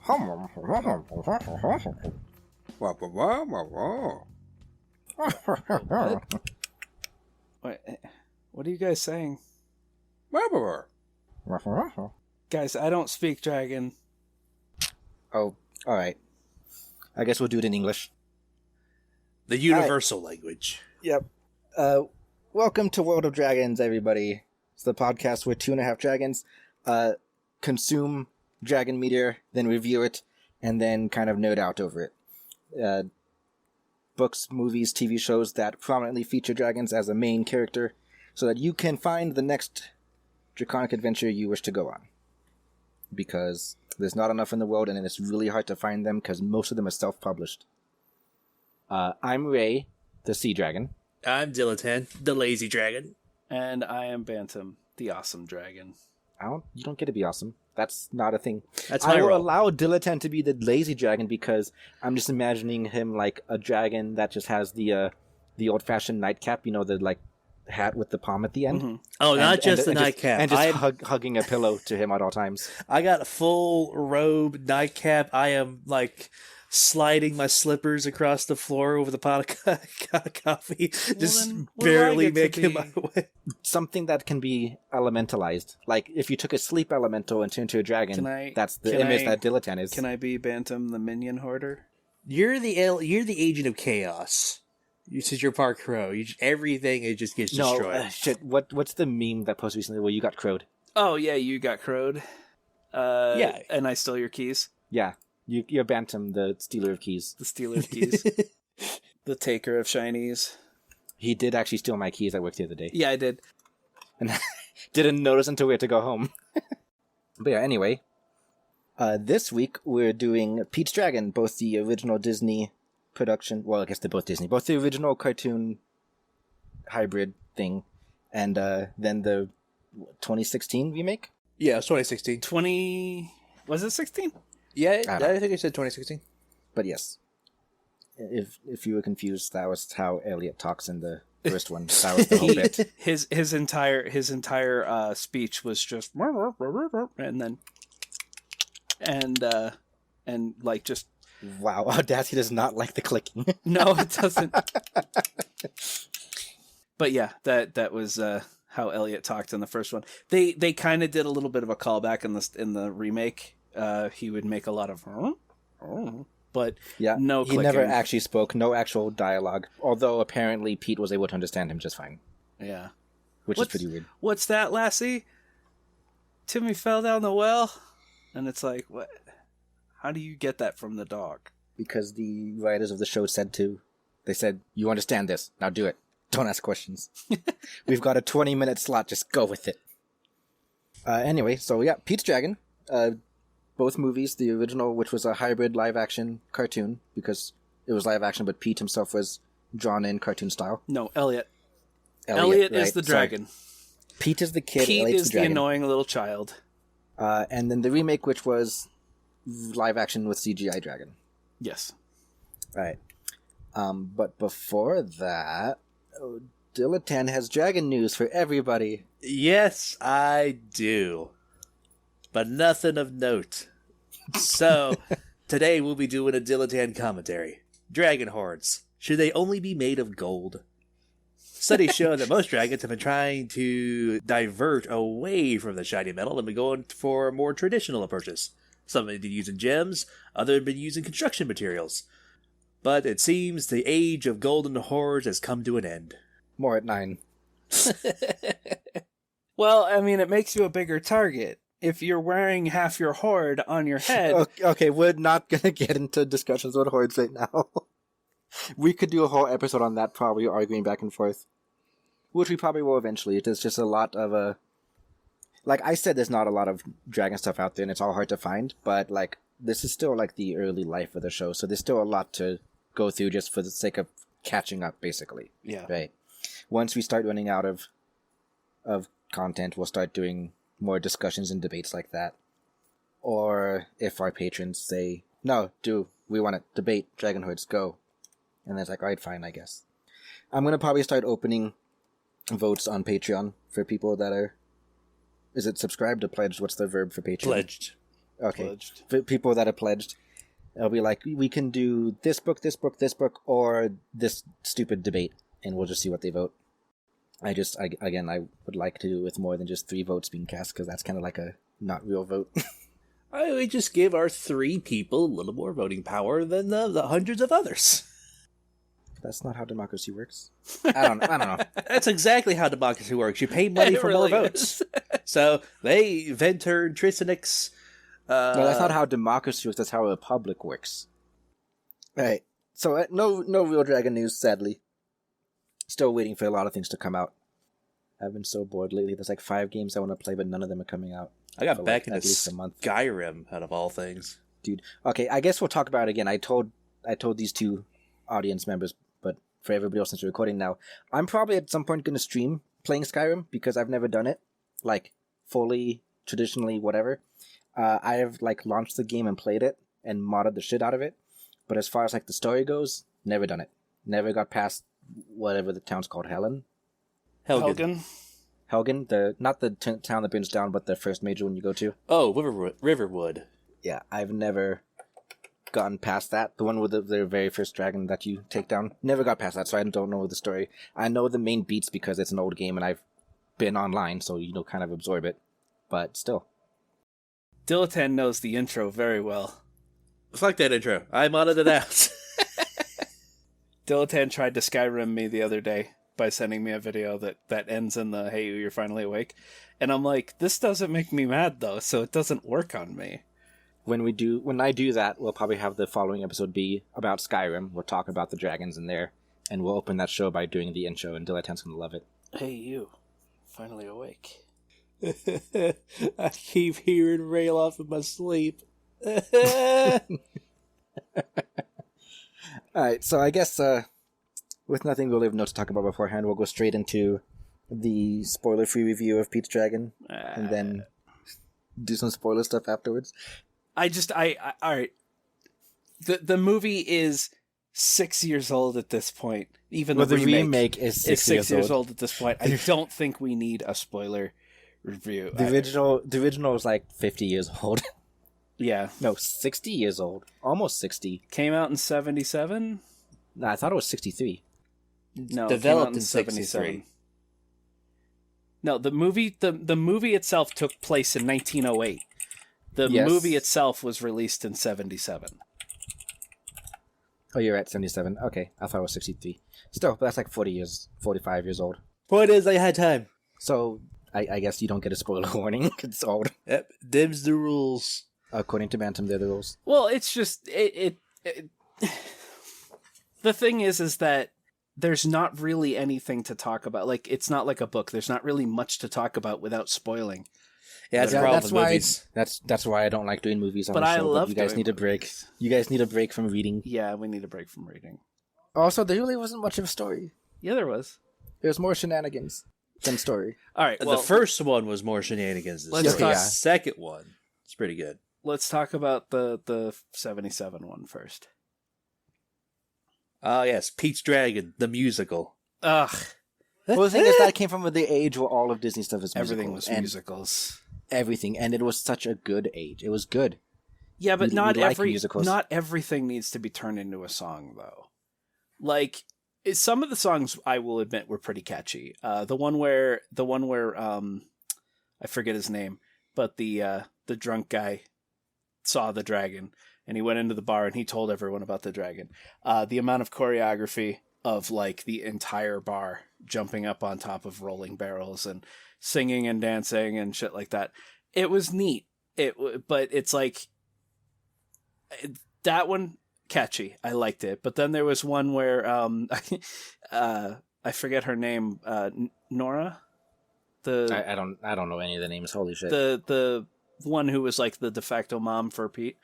Wait, what are you guys saying? Guys, I don't speak dragon. Oh, alright. I guess we'll do it in English. The universal language. Yep. Welcome to World of Dragons, everybody. It's the podcast where 2.5 dragons consume dragon meteor, then review it, and then kind of nerd out over it. Books, movies, TV shows that prominently feature dragons as a main character, so that you can find the next draconic adventure you wish to go on. Because there's not enough in the world, and it's really hard to find them, because most of them are self-published. I'm Ray, the sea dragon. I'm Dilettante, the lazy dragon. And I am Bantam, the awesome dragon. You don't get to be awesome. That's not a thing. That's my I will role. allow Dilettante to be the lazy dragon because I'm just imagining him like a dragon that just has the old-fashioned nightcap, you know, the like hat with the palm at the end. Mm-hmm. Oh, not just the nightcap. And just hugging a pillow to him at all times. I got a full robe nightcap. I am like sliding my slippers across the floor over the pot of coffee, just then what do I barely get to making be? my way. Something that can be elementalized. Like if you took a sleep elemental and turned into a dragon, that's the image that Dilettante is. Can I be Bantam, the minion hoarder? You're the agent of chaos. You said you're Park Crow. Everything it just gets destroyed. No, shit. What's the meme that posted recently where you got crowed? Oh, yeah, you got crowed. Yeah. And I stole your keys. Yeah. You're Bantam, the stealer of keys. The stealer of keys. The taker of shinies. He did actually steal my keys at work the other day. Yeah, I did. And didn't notice until we had to go home. But yeah, anyway. This week we're doing Pete's Dragon, both the original Disney production. Well, I guess they're both Disney. Both the original cartoon hybrid thing, and then the 2016 remake? Yeah, it's 2016. Was it 16? Yeah, I think I said 2016. But yes. If you were confused, that was how Elliot talks in the first one. That was the whole bit. His entire speech was just and like just wow. Audacity does not like the clicking. no, it doesn't. But yeah, that was how Elliot talked in the first one. They kind of did a little bit of a callback in the remake. He would make a lot of but yeah, no he clicking. never actually spoke, no actual dialogue, although apparently Pete was able to understand him just fine. Yeah. Which is pretty weird. What's that, lassie? Timmy fell down the well? And it's like, what? How do you get that from the dog? Because the writers of the show said to. They said, you understand this, now do it. Don't ask questions. We've got a 20-minute slot, just go with it. Anyway, so yeah, Pete's Dragon. Both movies, the original, which was a hybrid live-action cartoon, because it was live-action, but Pete himself was drawn in cartoon style. No, Elliot. Elliot right? is the dragon. Sorry. Pete is the kid. Pete Elliot's is the dragon. annoying little child. And then the remake, which was live-action with CGI dragon. Yes. Right. But before that, Dilettante has dragon news for everybody. Yes, I do. But nothing of note. So, today we'll be doing a Dilettante commentary. Dragon hordes. Should they only be made of gold? Studies show that most dragons have been trying to divert away from the shiny metal and been going for more traditional approaches. Some have been using gems, others have been using construction materials. But it seems the age of golden hordes has come to an end. More at 9. Well, I mean, it makes you a bigger target. If you're wearing half your horde on your head... Okay, we're not going to get into discussions about hordes right now. We could do a whole episode on that, probably arguing back and forth. Which we probably will eventually. There's just a lot of... Like I said, there's not a lot of dragon stuff out there, and it's all hard to find. But, like, this is still, like, the early life of the show, so there's still a lot to go through just for the sake of catching up, basically. Yeah. Right. Once we start running out of content, we'll start doing more discussions and debates like that. Or if our patrons say, no, we want to debate dragon hordes, go. And it's like, alright, fine, I guess. I'm going to probably start opening votes on Patreon for people that are... Is it subscribed or pledged? What's the verb for Patreon? Pledged. Okay. Pledged. For people that are pledged, it'll be like, we can do this book, this book, this book, or this stupid debate, and we'll just see what they vote. I would like to do with more than just 3 votes being cast, because that's kind of like a not real vote. I would just give our 3 people a little more voting power than the hundreds of others. That's not how democracy works. I don't know. That's exactly how democracy works. You pay money for more votes. So they, Venter, Tristanix... No, that's not how democracy works. That's how a republic works. All right. So no real dragon news, sadly. Still waiting for a lot of things to come out. I've been so bored lately. There's like 5 games I want to play, but none of them are coming out. I got back into at least a month. Skyrim, out of all things. Dude. Okay, I guess we'll talk about it again. I told these 2 audience members, but for everybody else since we're recording now, I'm probably at some point going to stream playing Skyrim because I've never done it. Like, fully, traditionally, whatever. I have like launched the game and played it and modded the shit out of it, but as far as like the story goes, never done it. Never got past whatever the town's called, Helgen, Helgen. not the town that burns down, but the first major one you go to. Oh, Riverwood. Yeah, I've never gotten past that. The one with the very first dragon that you take down. Never got past that, so I don't know the story. I know the main beats because it's an old game and I've been online, so kind of absorb it. But still. Diletan knows the intro very well. Fuck that intro. I modded it out. Diletan tried to Skyrim me the other day by sending me a video that ends in the, hey, you're finally awake. And I'm like, this doesn't make me mad, though, so it doesn't work on me. When I do that, we'll probably have the following episode be about Skyrim. We'll talk about the dragons in there, and we'll open that show by doing the intro, and Diletan's going to love it. Hey, you. Finally awake. I keep hearing rail off in my sleep. Alright, so I guess with nothing really to talk about beforehand, we'll go straight into the spoiler-free review of Pete's Dragon, and then do some spoiler stuff afterwards. Alright. The movie is 6 years old at this point. Even the remake is 6 years old at this point. I don't think we need a spoiler review. The original is like 50 years old. Yeah. No, 60 years old. Almost 60. Came out in 77? Nah, I thought it was 63. No, developed in 63. No, the movie itself took place in 1908. The movie itself was released in 77. Oh, you're at 77. Okay, I thought it was 63. Still, but that's like 45 years old. Point is, I had time. So, I guess you don't get a spoiler warning. It's old. Yep, them's the rules. According to Bantam, they're the rules. Well, it's just it the thing is that there's not really anything to talk about. Like, it's not like a book. There's not really much to talk about without spoiling. Yeah, that's a problem with movies. That's why I don't like doing movies on But the show. I love you guys doing need a break. You guys need a break from reading. Yeah, we need a break from reading. Also, there really wasn't much of a story. Yeah, there was. There's more shenanigans than story. All right, well, the first one was more shenanigans than let's story. talk- The second one, it's pretty good. let's talk about the 77 one first. Oh, yes, Pete's Dragon, the musical. Ugh. Well, the thing is, that came from the age where all of Disney stuff is musicals. Everything was musicals. Everything, and it was such a good age. It was good. Yeah, but We not like musicals. not everything needs to be turned into a song, though. Like, some of the songs, I will admit, were pretty catchy. The one where I forget his name, but the drunk guy saw the dragon and he went into the bar and he told everyone about the dragon. The amount of choreography of like the entire bar jumping up on top of rolling barrels and singing and dancing and shit like that. It was neat. But it's like that one catchy. I liked it. But then there was one where I forget her name. Nora. I don't know any of the names. Holy shit. The one who was like the de facto mom for Pete.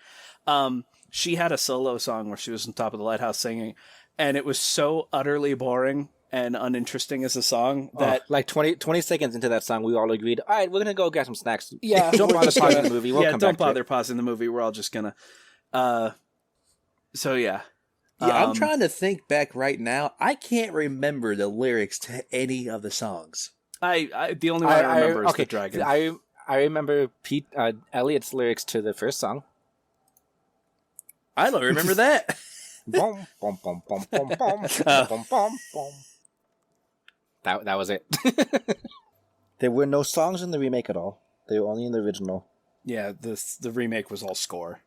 She had a solo song where she was on top of the lighthouse singing, and it was so utterly boring and uninteresting as a song that like 20 seconds into that song, we all agreed, all right, we're going to go get some snacks. Yeah. Don't bother pausing the movie. We'll come don't back to bother it. pausing the movie. We're all just gonna. So yeah. Yeah, I'm trying to think back right now. I can't remember the lyrics to any of the songs. The only one I remember is the dragon. I remember Elliot's lyrics to the first song. I don't remember that. Boom, boom, boom, boom, boom, boom, boom, boom, boom. That was it. There were no songs in the remake at all. They were only in the original. Yeah, the remake was all score.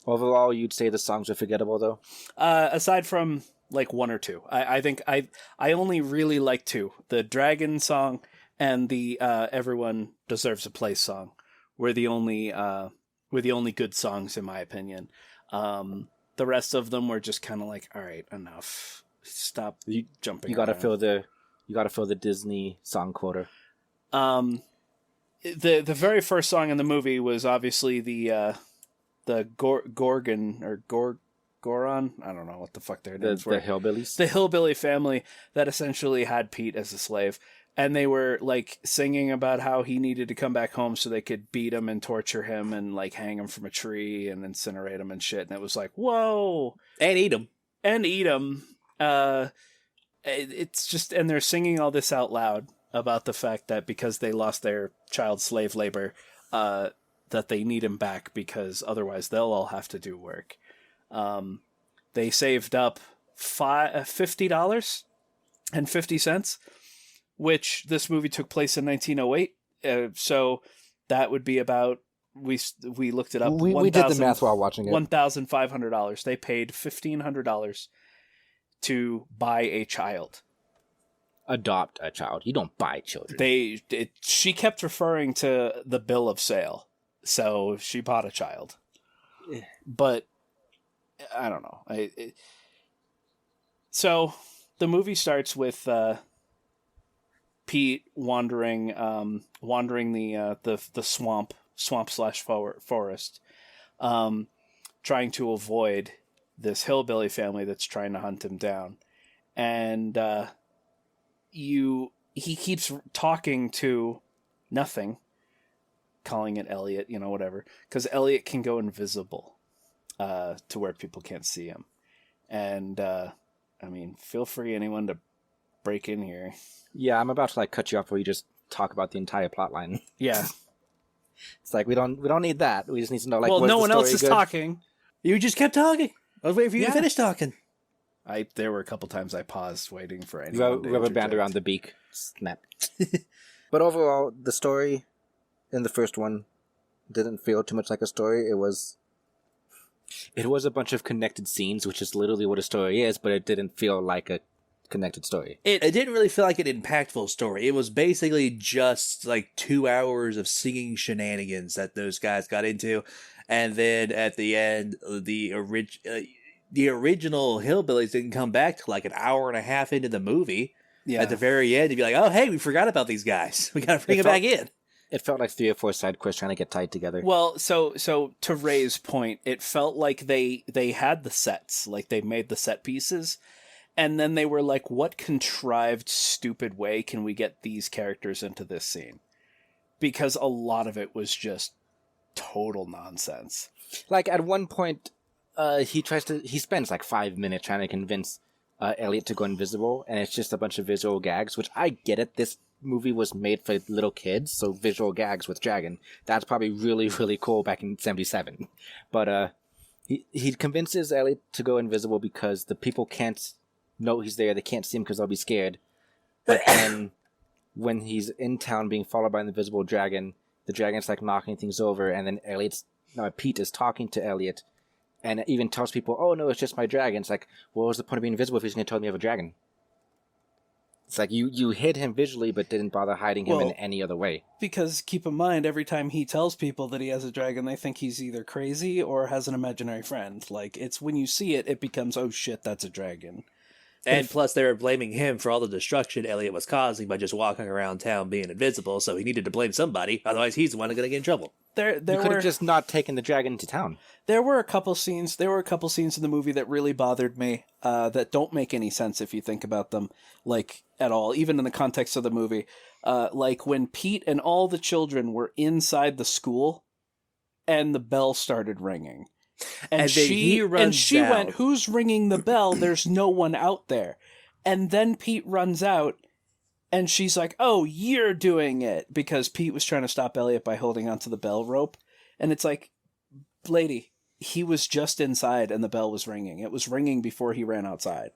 Overall, you'd say the songs are forgettable, though? Aside from like one or two, I think I only really like two: the Dragon song and the Everyone Deserves a Place song. Were the only good songs in my opinion. The rest of them were just kind of like, all right, enough. Stop jumping. You gotta fill the Disney song quota. The very first song in the movie was obviously the Gorgon or Goron. I don't know what the fuck their names were. The hillbillies. The hillbilly family that essentially had Pete as a slave, and they were like singing about how he needed to come back home so they could beat him and torture him and like hang him from a tree and incinerate him and shit. And it was like, whoa, And eat them. It's just, and they're singing all this out loud about the fact that because they lost their child slave labor, that they need him back because otherwise they'll all have to do work. They saved up $50.50, which this movie took place in 1908. So that would be about, we looked it up. We did the math while watching it. $1,500. They paid $1,500 to buy a child. Adopt a child. You don't buy children. She kept referring to the bill of sale, so she bought a child. But I don't know. So the movie starts with Pete wandering the swamp/forest, trying to avoid this hillbilly family that's trying to hunt him down, and he keeps talking to nothing, calling it Elliot, whatever, because Elliot can go invisible to where people can't see him. And feel free, anyone, to break in here. Yeah, I'm about to cut you off where you just talk about the entire plot line. Yeah. It's like we don't need that. We just need to know well, no one else is talking. You just kept talking. I was waiting for you to finish talking. There were a couple times I paused waiting for anyone to rubber band around the beak. Snap. But overall, the story in the first one didn't feel too much like a story. It was a bunch of connected scenes, which is literally what a story is, but it didn't feel like a connected story. It didn't really feel like an impactful story. It was basically just 2 hours of singing shenanigans that those guys got into, and then at the end, the original hillbillies didn't come back till an hour and a half into the movie. Yeah. At the very end, you'd be like, "Oh, hey, we forgot about these guys. We got to bring them back in." It felt like 3 or 4 side quests trying to get tied together. Well, so to Ray's point, it felt like they had the sets, they made the set pieces, and then they were like, what contrived stupid way can we get these characters into this scene? Because a lot of it was just total nonsense. At one point, he spends 5 minutes trying to convince Elliot to go invisible, and it's just a bunch of visual gags, which I get it. This movie was made for little kids, so visual gags with dragon. That's probably really, really cool back in 1977. But he convinces Elliot to go invisible because the people can't know he's there. They can't see him because they'll be scared. But then when he's in town being followed by an invisible dragon, the dragon's knocking things over, and then Pete is talking to Elliot and even tells people, "Oh no, it's just my dragon." It's like, what was the point of being invisible if he's going to tell me you have a dragon? It's like you hid him visually but didn't bother hiding him in any other way. Because keep in mind, every time he tells people that he has a dragon, they think he's either crazy or has an imaginary friend. It's when you see it, it becomes, oh shit, that's a dragon. And plus, they were blaming him for all the destruction Elliot was causing by just walking around town being invisible, so he needed to blame somebody, otherwise he's the one going to get in trouble. You could have just not taken the dragon to town. There were a couple scenes in the movie that really bothered me, that don't make any sense if you think about them, at all, even in the context of the movie. When Pete and all the children were inside the school, and the bell started ringing. And she went, "Who's ringing the bell? There's no one out there." And then Pete runs out, And she's like, "Oh, you're doing it," because Pete was trying to stop Elliot by holding onto the bell rope. And it's like, lady, he was just inside and the bell was ringing. It was ringing before he ran outside.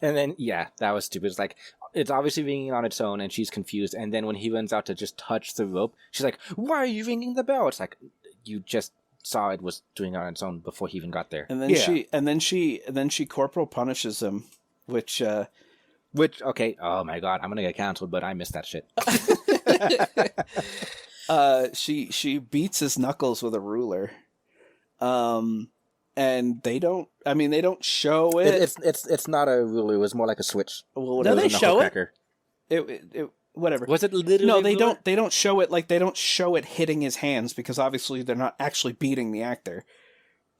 And then, yeah, that was stupid. It's like, it's obviously ringing on its own, and she's confused. And then when he runs out to just touch the rope, she's like, "Why are you ringing the bell?" It's like, you just saw it was doing it on its own before he even got there. And then she corporal punishes him, which okay, oh my god, I'm gonna get canceled, but I missed that shit. She beats his knuckles with a ruler. And they don't show it. It's not a ruler. It was more like a switch. Well, No, they show it. It whatever. Was it literally? No, they don't. They don't show it. Like, they don't show it hitting his hands, because obviously they're not actually beating the actor.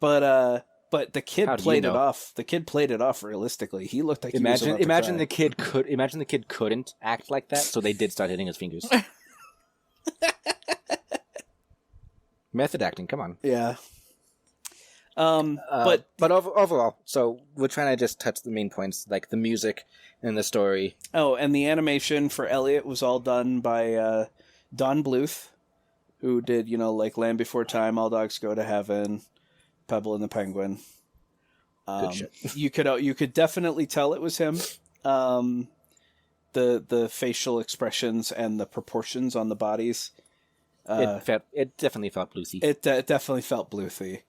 But the kid played it off. The kid played it off realistically. He looked like imagine the kid couldn't act like that, so they did start hitting his fingers. Method acting, come on. Yeah. But overall, so we're trying to just touch the main points, like the music and the story. Oh, and the animation for Elliot was all done by Don Bluth, who did, like Land Before Time, All Dogs Go to Heaven, Pebble and the Penguin. Good shit. You could definitely tell it was him. The facial expressions and the proportions on the bodies. It definitely felt Bluethy. It definitely felt Bluethy.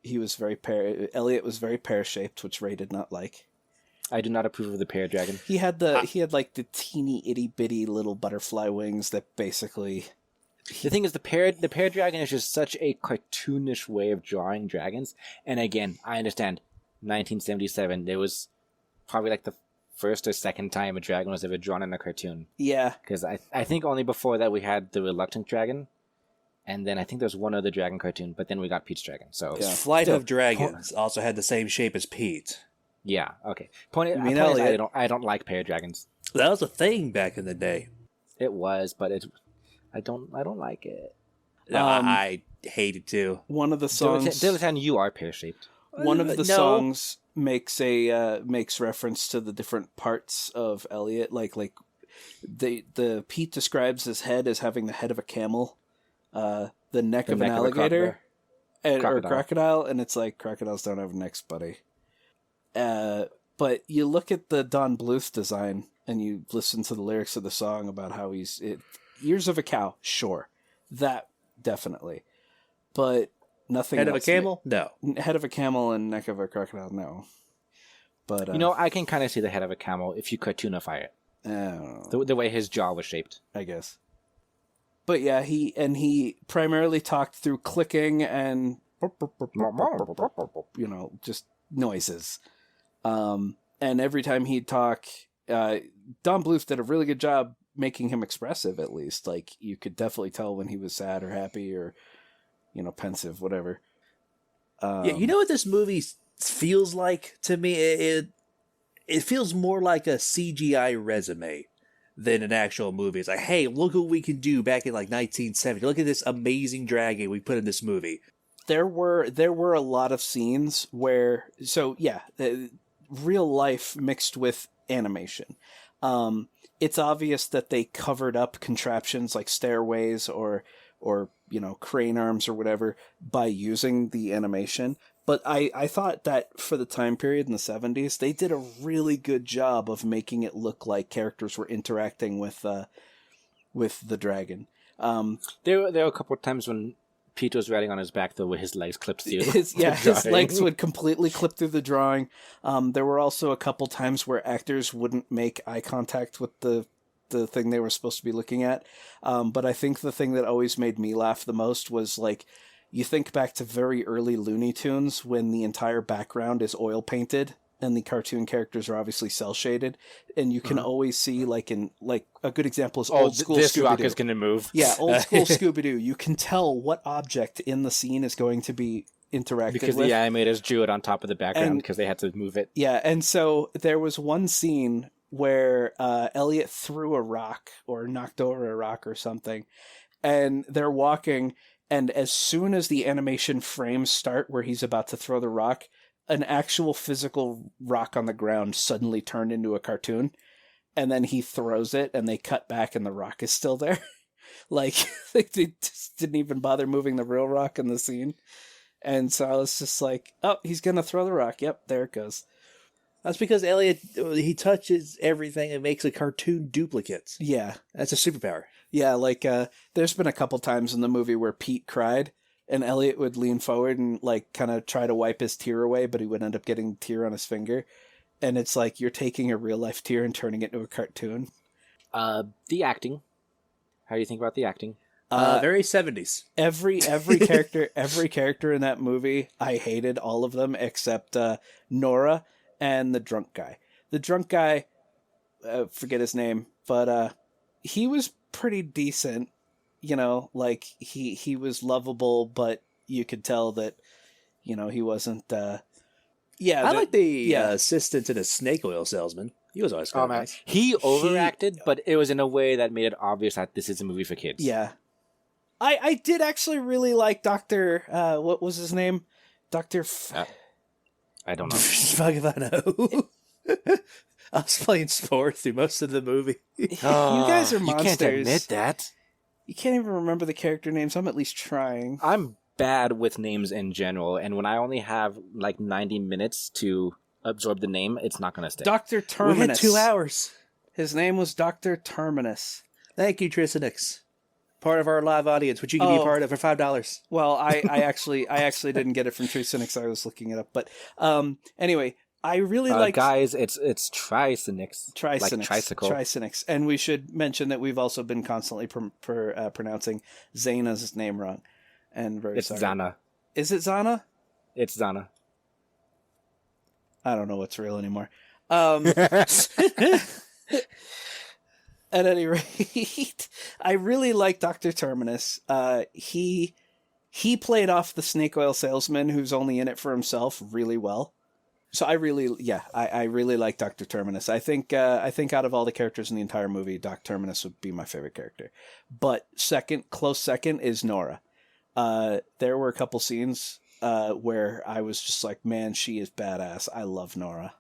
He was Elliot was very pear-shaped, which Ray did not like. I do not approve of the pear dragon. He had like the teeny itty bitty little butterfly wings that basically. The thing is, the pear dragon is just such a cartoonish way of drawing dragons. And again, I understand, 1977, there was probably like the first or second time a dragon was ever drawn in a cartoon. Yeah. Because I think only before that we had the Reluctant Dragon. And then I think there's one other dragon cartoon, but then we got Pete's Dragon. So yeah. Flight of Dragons also had the same shape as Pete. Yeah, okay. I don't like pear dragons. That was a thing back in the day. It was, but I don't like it. No, I hate it too. One of the songs, Dilettante, you are pear shaped. One of the songs makes reference to the different parts of Elliot. Like the Pete describes his head as having the head of a camel, the neck of an alligator, or crocodile, and it's like, crocodiles don't have necks, buddy. But you look at the Don Bluth design and you listen to the lyrics of the song about how ears of a cow, sure, that definitely, but nothing. Head else. of a camel, no. Head of a camel and neck of a crocodile, no. But I can kind of see the head of a camel if you cartoonify it. The way his jaw was shaped, I guess. But yeah, he primarily talked through clicking and just noises. And every time he'd talk, Don Bluth did a really good job making him expressive, at least. Like, you could definitely tell when he was sad or happy or, pensive, whatever. Yeah, you know what this movie feels like to me? It feels more like a CGI resume than an actual movie. It's like, hey, look what we can do back in like 1970. Look at this amazing dragon we put in this movie. There were a lot of scenes where, real life mixed with animation. It's obvious that they covered up contraptions like stairways or crane arms or whatever by using the animation. But I thought that for the time period in the 70s, they did a really good job of making it look like characters were interacting with the dragon. There were a couple of times when Pete was riding on his back, though, where his legs clipped through. His legs would completely clip through the drawing. There were also a couple times where actors wouldn't make eye contact with the thing they were supposed to be looking at. But I think the thing that always made me laugh the most was, like, you think back to very early Looney Tunes when the entire background is oil painted and the cartoon characters are obviously cell shaded, and you can always see, like a good example is old school this Scooby-Doo. rock is going to move. Yeah, old school Scooby-Doo. You can tell what object in the scene is going to be interacted because with. the animators drew it on top of the background because they had to move it. Yeah, and so there was one scene where Elliot threw a rock or knocked over a rock or something, and they're walking, and as soon as the animation frames start where he's about to throw the rock, an actual physical rock on the ground suddenly turned into a cartoon, and then he throws it, and they cut back, and the rock is still there. Like, they just didn't even bother moving the real rock in the scene. And so I was just like, oh, he's going to throw the rock. Yep, there it goes. That's because Elliot, he touches everything and makes a cartoon duplicate. Yeah. That's a superpower. Yeah, like, there's been a couple times in the movie where Pete cried, and Elliot would lean forward and, like, kind of try to wipe his tear away, but he would end up getting a tear on his finger. And it's like, you're taking a real-life tear and turning it into a cartoon. The acting. How do you think about the acting? Very 70s. Every character in that movie, I hated all of them except Nora and the drunk guy. The drunk guy, forget his name, but he was pretty decent. You know, like he was lovable, but you could tell that, you know, he wasn't. I like the assistant to the snake oil salesman. He was always kind of nice. He overacted, but it was in a way that made it obvious that this is a movie for kids. Yeah. I did actually really like Dr. What was his name? Dr. I don't know. Fuck if I know. I was playing sports through most of the movie. You guys are monsters. You can't admit that. You can't even remember the character names. I'm at least trying. I'm bad with names in general, and when I only have like 90 minutes to absorb the name, it's not going to stay. Dr. Terminus. We had 2 hours. His name was Dr. Terminus. Thank you, Tristanix. Part of our live audience, which you can be part of for $5. Well, I actually didn't get it from Tristanix. I was looking it up, but anyway, I really like guys. It's Tricinix. Tricinix, like tricycle. Tricinix, and we should mention that we've also been constantly pronouncing Zana's name wrong, and very it's sorry. Zana. Is it Zana? It's Zana. I don't know what's real anymore. At any rate, I really like Dr. Terminus. He played off the snake oil salesman who's only in it for himself really well. So I really like Dr. Terminus. I think out of all the characters in the entire movie, Dr. Terminus would be my favorite character. But close second is Nora. There were a couple scenes where I was just like, man, she is badass. I love Nora.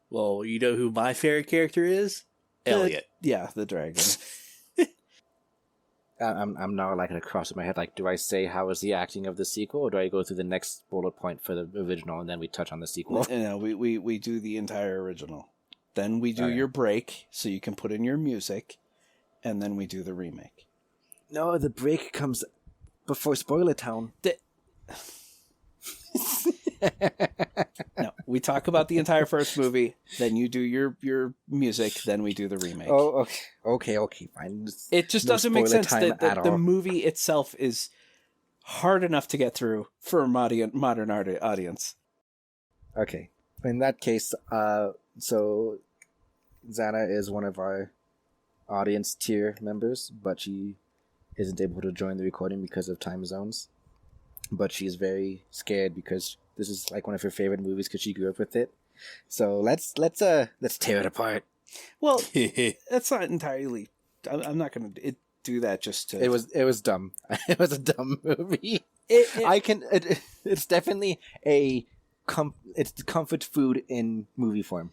Well, you know who my favorite character is? Elliot. The dragon. I'm now like across in my head. Like, do I say how is the acting of the sequel, or do I go through the next bullet point for the original and then we touch on the sequel? No, we do the entire original. Then we do your break, so you can put in your music, and then we do the remake. No, the break comes before Spoiler Town. No, we talk about the entire first movie, then you do your music, then we do the remake. Oh, okay, fine. It just doesn't make sense that the movie itself is hard enough to get through for a modern audience. Okay, in that case, so Zana is one of our audience tier members, but she isn't able to join the recording because of time zones. But she's very scared because this is like one of her favorite movies because she grew up with it. So let's tear it apart. Well, that's not entirely. I'm not going to do that just to. It was dumb. It was a dumb movie. It's definitely it's comfort food in movie form.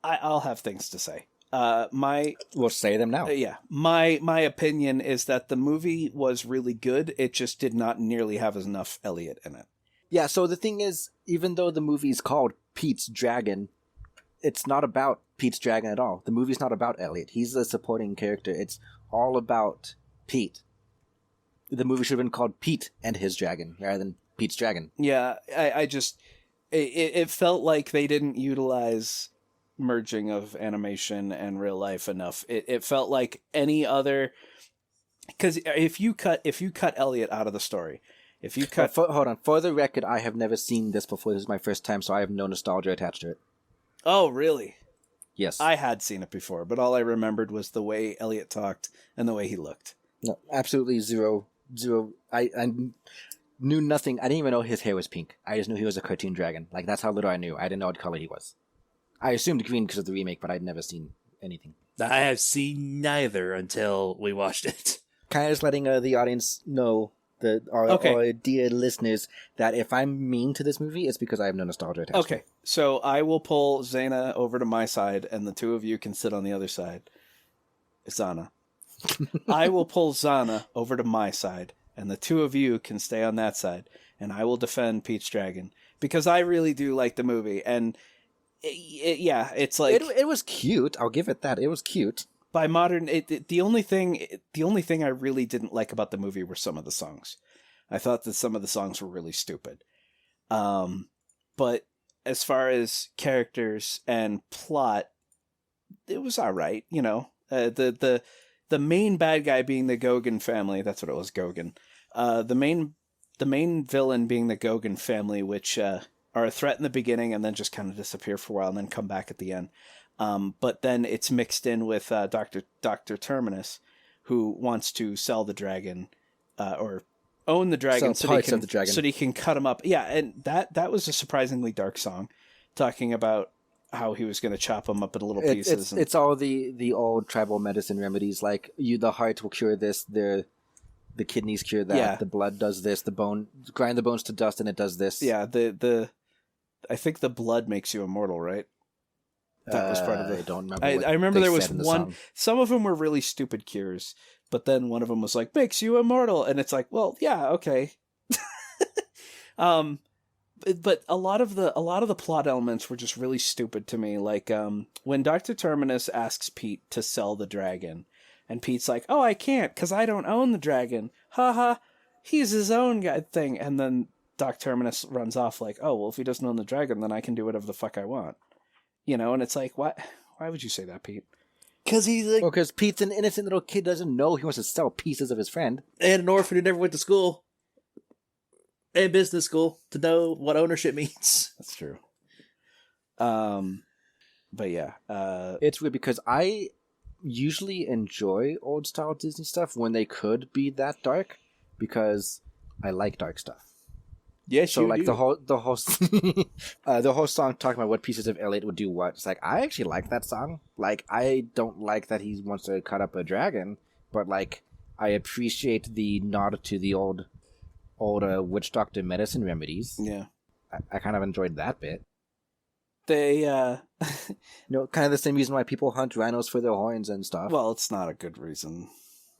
I'll have things to say. We'll say them now. My opinion is that the movie was really good. It just did not nearly have enough Elliot in it. Yeah, so the thing is, even though the movie is called Pete's Dragon, it's not about Pete's Dragon at all. The movie's not about Elliot. He's a supporting character. It's all about Pete. The movie should have been called Pete and His Dragon rather than Pete's Dragon. Yeah, I just... It felt like they didn't utilize merging of animation and real life enough. It felt like any other... Because if you cut Elliot out of the story... If you cut... hold on. For the record, I have never seen this before. This is my first time, so I have no nostalgia attached to it. Oh, really? Yes. I had seen it before, but all I remembered was the way Elliot talked and the way he looked. No, absolutely zero. I knew nothing. I didn't even know his hair was pink. I just knew he was a cartoon dragon. Like, that's how little I knew. I didn't know what color he was. I assumed green because of the remake, but I'd never seen anything. I have seen neither until we watched it. Kind of just letting the audience know our dear listeners that if I'm mean to this movie, it's because I have no nostalgia attached. Okay, so I will pull Zaina over to my side, and the two of you can sit on the other side. Zana. I will pull Zana over to my side, and the two of you can stay on that side, and I will defend Pete's Dragon because I really do like the movie, and it's like it was cute. I'll give it that. It was cute. By modern, the only thing I really didn't like about the movie were some of the songs. I thought that some of the songs were really stupid. But as far as characters and plot, it was all right. You know, the main bad guy being the Goguen family. That's what it was, Goguen. The main villain being the Goguen family, which are a threat in the beginning and then just kind of disappear for a while and then come back at the end. But then it's mixed in with Dr. Terminus, who wants to sell the dragon, or own the dragon, so he can cut him up. Yeah, and that was a surprisingly dark song, talking about how he was going to chop him up into little pieces. It's all the old tribal medicine remedies, like the heart will cure this, the kidneys cure that, the blood does this, the bone grind the bones to dust and it does this. Yeah, I think the blood makes you immortal, right? That was part of it. I don't remember. I remember there was one. Some of them were really stupid cures, but then one of them was like makes you immortal, and it's like, well, yeah, okay. But a lot of the plot elements were just really stupid to me. Like when Dr. Terminus asks Pete to sell the dragon, and Pete's like, "Oh, I can't because I don't own the dragon." Haha, he's his own guy thing, and then Dr. Terminus runs off like, "Oh, well, if he doesn't own the dragon, then I can do whatever the fuck I want." You know, and it's like, why would you say that, Pete? Because he's like... Well, because Pete's an innocent little kid, doesn't know he wants to sell pieces of his friend. And an orphan who never went to school. And business school to know what ownership means. That's true. But yeah. It's weird because I usually enjoy old-style Disney stuff when they could be that dark, because I like dark stuff. Yes, so you like do. the whole the whole song talking about what pieces of Elliot would do what. It's like I actually like that song. Like I don't like that he wants to cut up a dragon, but like I appreciate the nod to the old witch doctor medicine remedies. Yeah, I kind of enjoyed that bit. They kind of the same reason why people hunt rhinos for their horns and stuff. Well, it's not a good reason.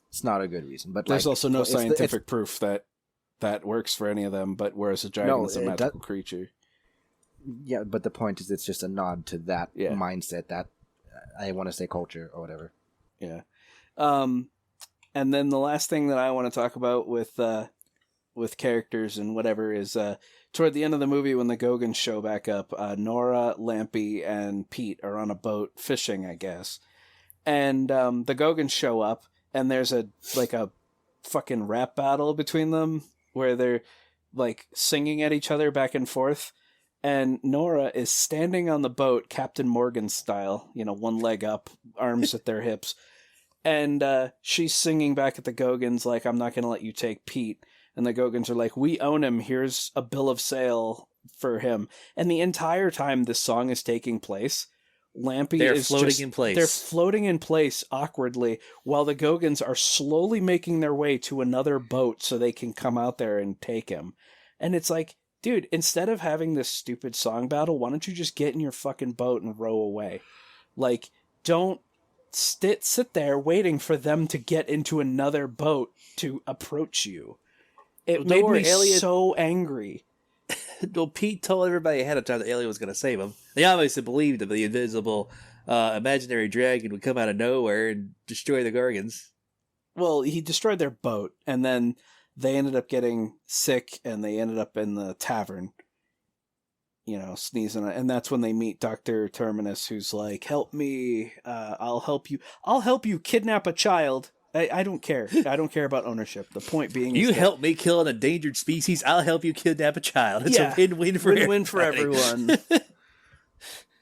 It's not a good reason, but there's also no scientific proof that works for any of them, but whereas a dragon is a magical creature. Yeah, but the point is it's just a nod to that mindset, that I want to say culture or whatever. Yeah. And then the last thing that I want to talk about with characters and whatever is toward the end of the movie when the Gogans show back up, Nora, Lampy, and Pete are on a boat fishing, I guess. And the Gogans show up, and there's a fucking rap battle between them, where they're like singing at each other back and forth, and Nora is standing on the boat, Captain Morgan style, one leg up, arms at their hips, and she's singing back at the Gogans like, "I'm not going to let you take Pete," and the Gogans are like, "We own him, here's a bill of sale for him." And the entire time this song is taking place, Lampy is floating in place. They're floating in place awkwardly while the Gogans are slowly making their way to another boat so they can come out there and take him. And it's like, dude, instead of having this stupid song battle, why don't you just get in your fucking boat and row away? Like, don't sit there waiting for them to get into another boat to approach you. It made me so angry. Well, Pete told everybody ahead of time that Elliot was going to save him. They obviously believed that the invisible imaginary dragon would come out of nowhere and destroy the Gorgons. Well, he destroyed their boat, and then they ended up getting sick, and they ended up in the tavern, sneezing. And that's when they meet Dr. Terminus, who's like, "Help me, I'll help you. I'll help you kidnap a child." I don't care. I don't care about ownership. The point being, you help me kill an endangered species, I'll help you kidnap a child. It's a win-win for win-win for everyone.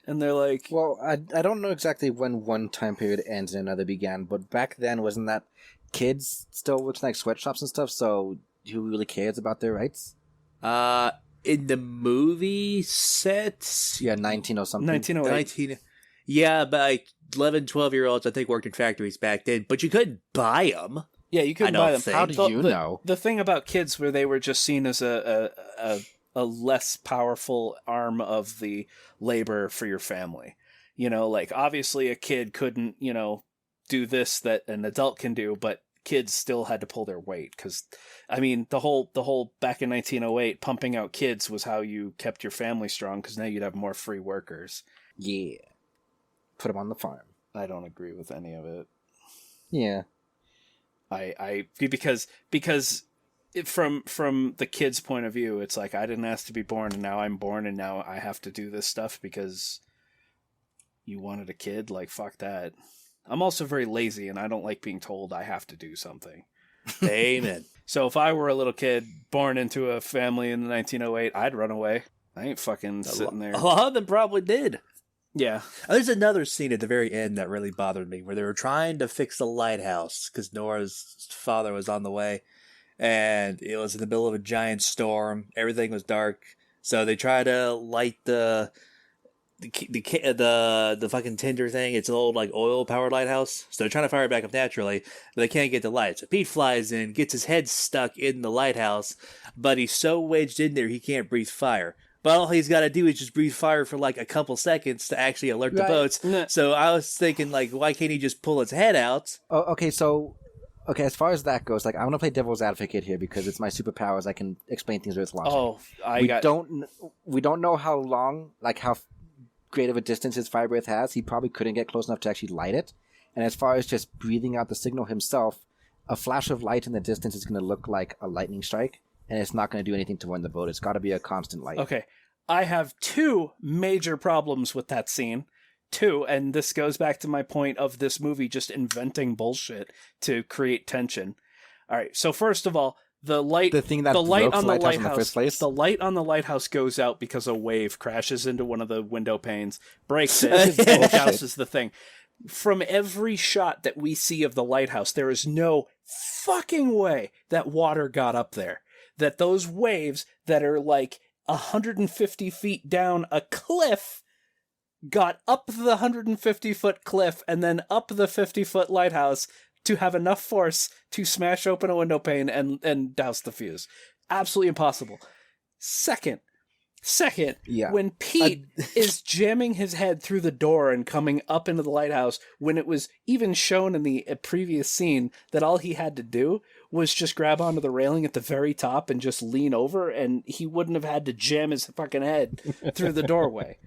And they're like, well, I don't know exactly when one time period ends and another began, but back then wasn't that kids still worked like sweatshops and stuff? So who really cares about their rights? In the movie set, 19 or something. 1908. Yeah, but 11, 12-year-olds, I think, worked in factories back then, but you couldn't buy them. Yeah, you couldn't I buy don't them. think. How do you know? The thing about kids where they were just seen as a less powerful arm of the labor for your family. You know, like obviously a kid couldn't, do this that an adult can do, but kids still had to pull their weight because, I mean, the whole back in 1908, pumping out kids was how you kept your family strong because now you'd have more free workers. Yeah. Put them on the farm. I don't agree with any of it. Yeah. Because from the kid's point of view, it's like I didn't ask to be born and now I'm born and now I have to do this stuff because you wanted a kid. Like, fuck that. I'm also very lazy and I don't like being told I have to do something. Amen. So if I were a little kid born into a family in 1908, I'd run away. I ain't fucking sitting there. A lot of them probably did. Yeah. There's another scene at the very end that really bothered me where they were trying to fix the lighthouse because Nora's father was on the way and it was in the middle of a giant storm. Everything was dark. So they try to light the fucking tinder thing. It's an old like oil powered lighthouse. So they're trying to fire it back up naturally, but they can't get the light. So Pete flies in, gets his head stuck in the lighthouse, but he's so wedged in there he can't breathe fire. But all he's got to do is just breathe fire for like a couple seconds to actually alert the boats. Nah. So I was thinking, like, why can't he just pull his head out? Oh, okay, so... Okay, as far as that goes, like, I want to play devil's advocate here because it's my superpowers. I can explain things with logic. Oh, We don't know how long, like, how great of a distance his fire breath has. He probably couldn't get close enough to actually light it. And as far as just breathing out the signal himself, a flash of light in the distance is going to look like a lightning strike. And it's not going to do anything to warn the boat. It's got to be a constant light. Okay. I have two major problems with that scene. Two, and this goes back to my point of this movie just inventing bullshit to create tension. All right. So first of all, the light on the lighthouse in the first place? the light on the lighthouse goes out because a wave crashes into one of the window panes, breaks it, and douses the thing. From every shot that we see of the lighthouse, there is no fucking way that water got up there. That those waves that are like 150 feet down a cliff got up the 150-foot cliff and then up the 50-foot lighthouse to have enough force to smash open a window pane and douse the fuse. Absolutely impossible. Second, when Pete is jamming his head through the door and coming up into the lighthouse, when it was even shown in the previous scene that all he had to do was just grab onto the railing at the very top and just lean over, and he wouldn't have had to jam his fucking head through the doorway.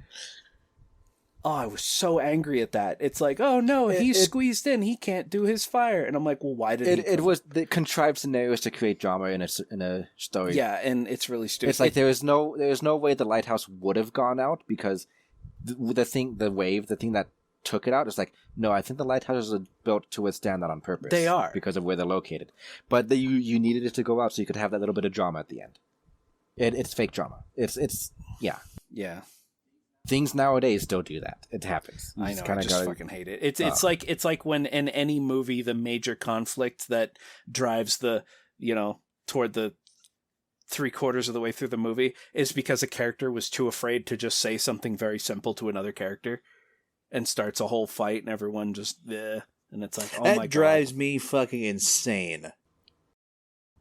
Oh, I was so angry at that. It's like, oh no, he's squeezed in. He can't do his fire. And I'm like, well, why did he? It was the contrived scenarios to create drama in a story. Yeah, and it's really stupid. It's like there was no way the lighthouse would have gone out because the thing that took it out is like, no, I think the lighthouses are built to withstand that on purpose. They are because of where they're located. But you needed it to go out so you could have that little bit of drama at the end. It's fake drama. It's yeah. Things nowadays still do that. It happens. I know. I just fucking hate it. It's like when in any movie the major conflict that drives the toward the 3/4 of the way through the movie is because a character was too afraid to just say something very simple to another character, and starts a whole fight, and everyone just and it's like, oh my god, that drives me fucking insane.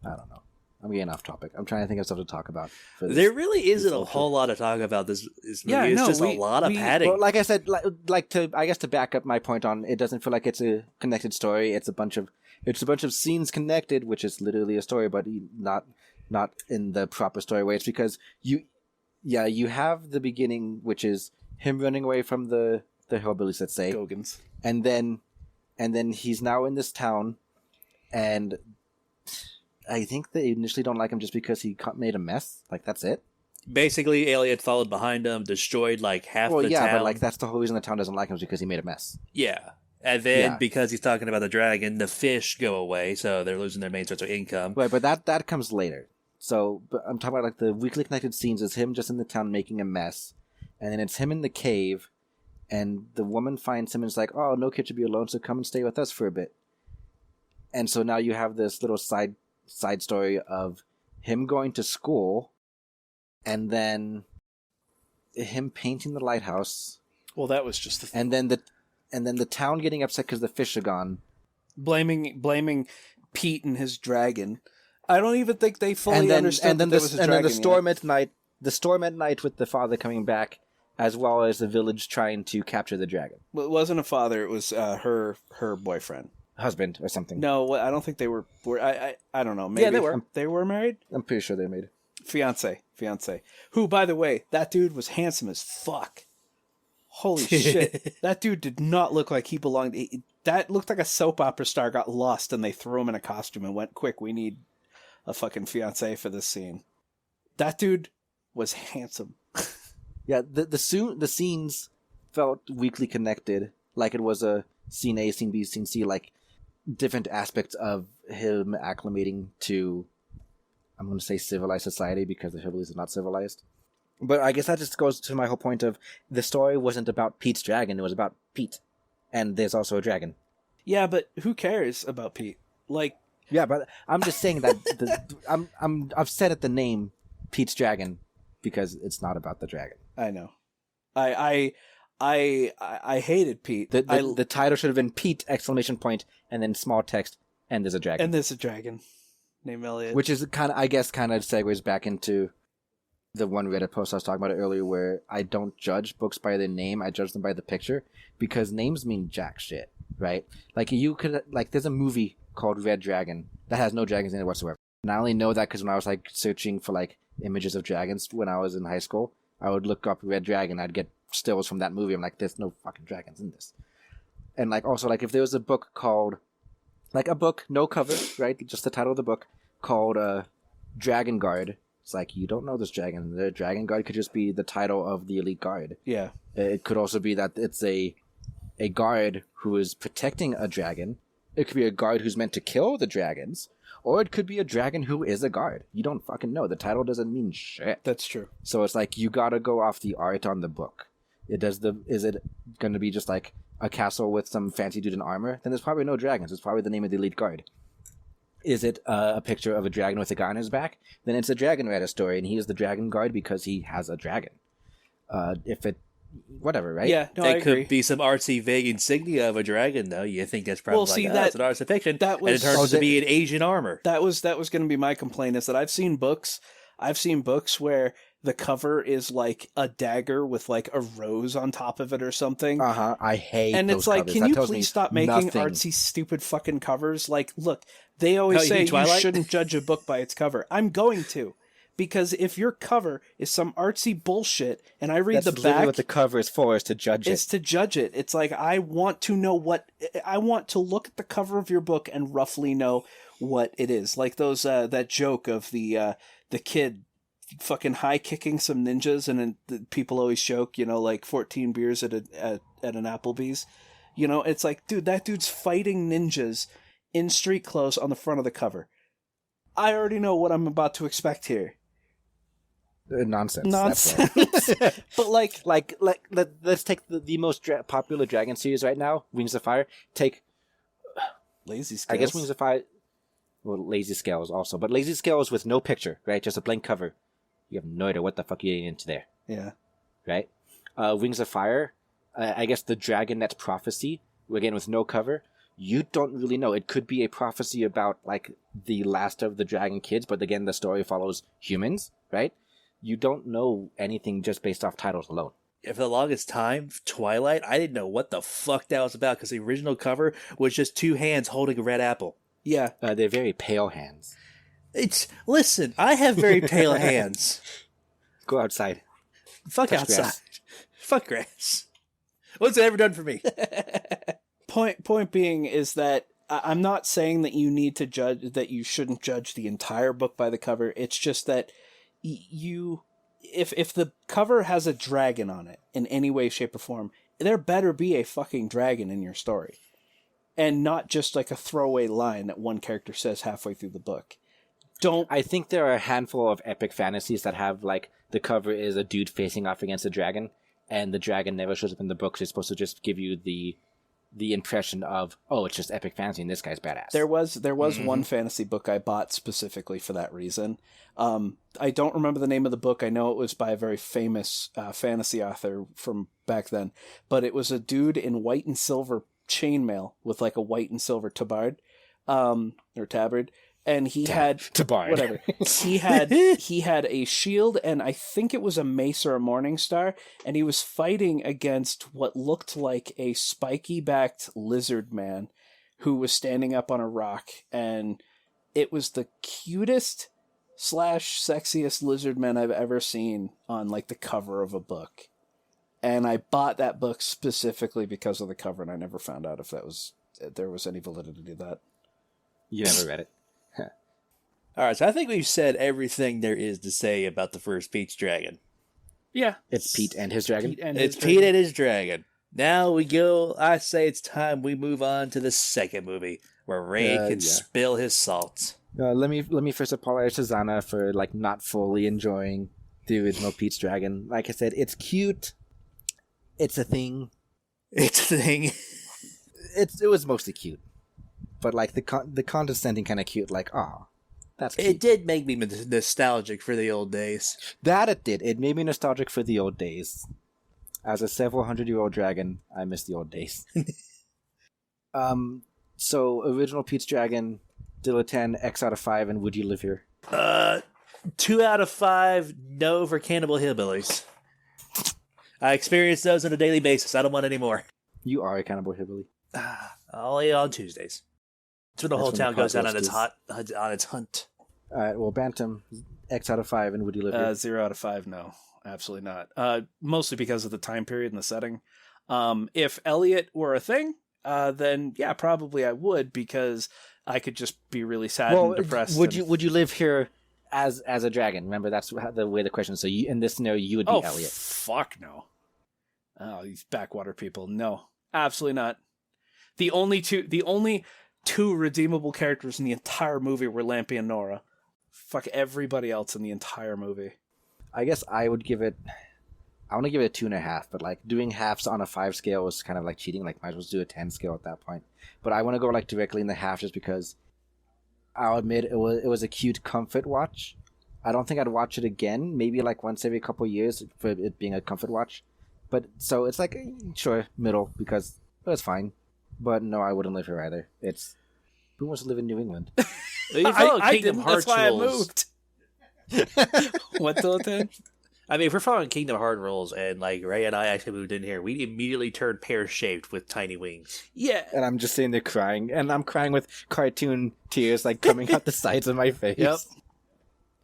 I don't know. I'm getting off topic. I'm trying to think of stuff to talk about. There really isn't a whole lot to talk about this movie. Yeah, it's just a lot of padding. Well, like I said, to back up my point on, it doesn't feel like it's a connected story. It's a bunch of scenes connected, which is literally a story, but not in the proper story way. It's because you have the beginning, which is him running away from the hillbillies, let's say, Gogans, and then he's now in this town, and I think they initially don't like him just because he made a mess. Like, that's it. Basically, Elliot followed behind him, destroyed like half the town. Well, yeah, but like that's the whole reason the town doesn't like him is because he made a mess. Yeah. And then because he's talking about the dragon, the fish go away, so they're losing their main source of income. Right, but that comes later. So, but I'm talking about like the weekly connected scenes is him just in the town making a mess, and then it's him in the cave, and the woman finds him and is like, "Oh, no kid should be alone, so come and stay with us for a bit." And so now you have this little side story of him going to school and then him painting the lighthouse. Well, that was just the thing. And then the town getting upset because the fish are gone. Blaming Pete and his dragon. I don't even think they fully understood that there was a dragon. And then the storm at night with the father coming back, as well as the village trying to capture the dragon. Well, it wasn't a father. It was her boyfriend. Husband or something. No, I don't think they were I don't know. Maybe yeah, they were. They were married? I'm pretty sure they made. Fiance. Who, by the way, that dude was handsome as fuck. Holy shit. That dude did not look like he belonged. That looked like a soap opera star got lost and they threw him in a costume and went, quick, we need a fucking fiance for this scene. That dude was handsome. Yeah, the scenes felt weakly connected, like it was a scene A, scene B, scene C, like different aspects of him acclimating to, I'm going to say civilized society because the hillbillies are not civilized. But I guess that just goes to my whole point of the story wasn't about Pete's dragon, it was about Pete. And there's also a dragon. Yeah, but who cares about Pete? Like, yeah, but I'm just saying that I've said it the name Pete's Dragon because it's not about the dragon. I know. I hated Pete. The title should have been Pete ! And then small text, and there's a dragon. And there's a dragon named Elliot. Which is kind of segues back into the one Reddit post I was talking about earlier, where I don't judge books by their name, I judge them by the picture, because names mean jack shit, right? Like there's a movie called Red Dragon that has no dragons in it whatsoever. And I only know that because when I was like searching for like images of dragons when I was in high school, I would look up Red Dragon, I'd get stills from that movie. I'm like, there's no fucking dragons in this. And like also like if there was a book called, like a book, no cover, right? Just the title of the book called Dragon Guard. It's like, you don't know this dragon. The Dragon Guard could just be the title of the elite guard. Yeah. It could also be that it's a guard who is protecting a dragon. It could be a guard who's meant to kill the dragons. Or it could be a dragon who is a guard. You don't fucking know. The title doesn't mean shit. That's true. So it's like, you gotta go off the art on the book. Is it going to be just like a castle with some fancy dude in armor? Then there's probably no dragons. It's probably the name of the elite guard. Is it a picture of a dragon with a guy on his back? Then it's a Dragon Rider story, and he is the dragon guard because he has a dragon. Whatever, right? Yeah, no, That I agree. could be some artsy, vague insignia of a dragon, though. You think that's probably that's an arts of fiction, that was, and it turns to be an Asian armor. That was going to be my complaint, is that I've seen books where the cover is like a dagger with like a rose on top of it or something. I hate and those it's like, covers. can That you tells please me stop making nothing. artsy, stupid fucking covers? Like, look, they always Oh, you say mean you Twilight? shouldn't judge a book by its cover. I'm going to. Because if your cover is some artsy bullshit, and I read That's the literally back, what the cover is for, is to judge it's it. to judge it. It's like, I want to look at the cover of your book and roughly know what it is. Like those that joke of the kid fucking high kicking some ninjas, and then the people always joke, like 14 beers at an Applebee's. It's like, dude, that dude's fighting ninjas in street clothes on the front of the cover. I already know what I'm about to expect here. Nonsense. But let's take the most popular dragon series right now, Wings of Fire. Take Lazy Scales. I guess Wings of Fire. Well, Lazy Scales also, but Lazy Scales with no picture, right? Just a blank cover. You have no idea what the fuck you're getting into there. Yeah. Right? Wings of Fire. I guess the Dragon Net Prophecy, again with no cover. You don't really know. It could be a prophecy about like the last of the dragon kids, but again, the story follows humans, right? You don't know anything just based off titles alone. For the longest time, Twilight, I didn't know what the fuck that was about, because the original cover was just two hands holding a red apple. Yeah. They're very pale hands. Listen, I have very pale hands. Go outside. Fuck Touch outside. grass. Fuck grass. What's it ever done for me? Point being is that I'm not saying that you need to judge, that you shouldn't judge the entire book by the cover. It's just that if the cover has a dragon on it in any way, shape, or form, there better be a fucking dragon in your story. And not just like a throwaway line that one character says halfway through the book. I think there are a handful of epic fantasies that have like the cover is a dude facing off against a dragon, and the dragon never shows up in the book. So it's supposed to just give you the impression of, oh, it's just epic fantasy and this guy's badass. There was one fantasy book I bought specifically for that reason. I don't remember the name of the book. I know it was by a very famous fantasy author from back then, but it was a dude in white and silver chainmail with like a white and silver tabard. or tabard, and he had Tabard. whatever. He had a shield, and I think it was a mace or a morning star, and he was fighting against what looked like a spiky-backed lizard man who was standing up on a rock, and it was the cutest / sexiest lizard man I've ever seen on like the cover of a book. And I bought that book specifically because of the cover, and I never found out if there was any validity to that. You never read it. All right, so I think we've said everything there is to say about the first Pete's Dragon. Yeah. It's Pete and his dragon. It's Pete and his dragon. Now we go, I say it's time we move on to the second movie, where Ray can spill his salt. Let me first apologize to Zana for like not fully enjoying the original Pete's Dragon. Like I said, it's cute. It's a thing. It's a thing. It was mostly cute, but like the condescending kind of cute. Like, ah, that's cute. It did make me nostalgic for the old days. That it did. It made me nostalgic for the old days. As a several hundred-year-old dragon, I miss the old days. So original Pete's Dragon, Dill-a-10, X out of 5, and Would You Live Here? 2 out of 5, no for Cannibal Hillbillies. I experience those on a daily basis. I don't want any more. You are a cannibal hillbilly. Only on Tuesdays. That's when the whole town goes out on its hunt. All right, well, Bantam, X out of 5, and Would You Live Here? 0 out of 5, no. Absolutely not. Mostly because of the time period and the setting. If Elliot were a thing, then yeah, probably I would, because I could just be really sad and depressed. Would you live here as a dragon? Remember, that's the way the question is. So you, in this scenario, you would be Elliot. Fuck no. Oh, these backwater people. No, absolutely not. The only two redeemable characters in the entire movie were Lampy and Nora. Fuck everybody else in the entire movie. I guess I want to give it a 2.5, but like doing halves on a 5 scale was kind of like cheating. Like, might as well do a 10 scale at that point. But I want to go like directly in the half just because I'll admit it was a cute comfort watch. I don't think I'd watch it again. Maybe like once every couple years for it being a comfort watch. But so it's like, sure, middle, because it was fine. But no, I wouldn't live here either. Who wants to live in New England? I didn't. That's why I moved. What, Dill-a-10? I mean, if we're following Kingdom Hearts rules, and like Ray and I actually moved in here, we immediately turned pear-shaped with tiny wings. Yeah. And I'm just sitting there crying, and I'm crying with cartoon tears like coming out the sides of my face. Yep.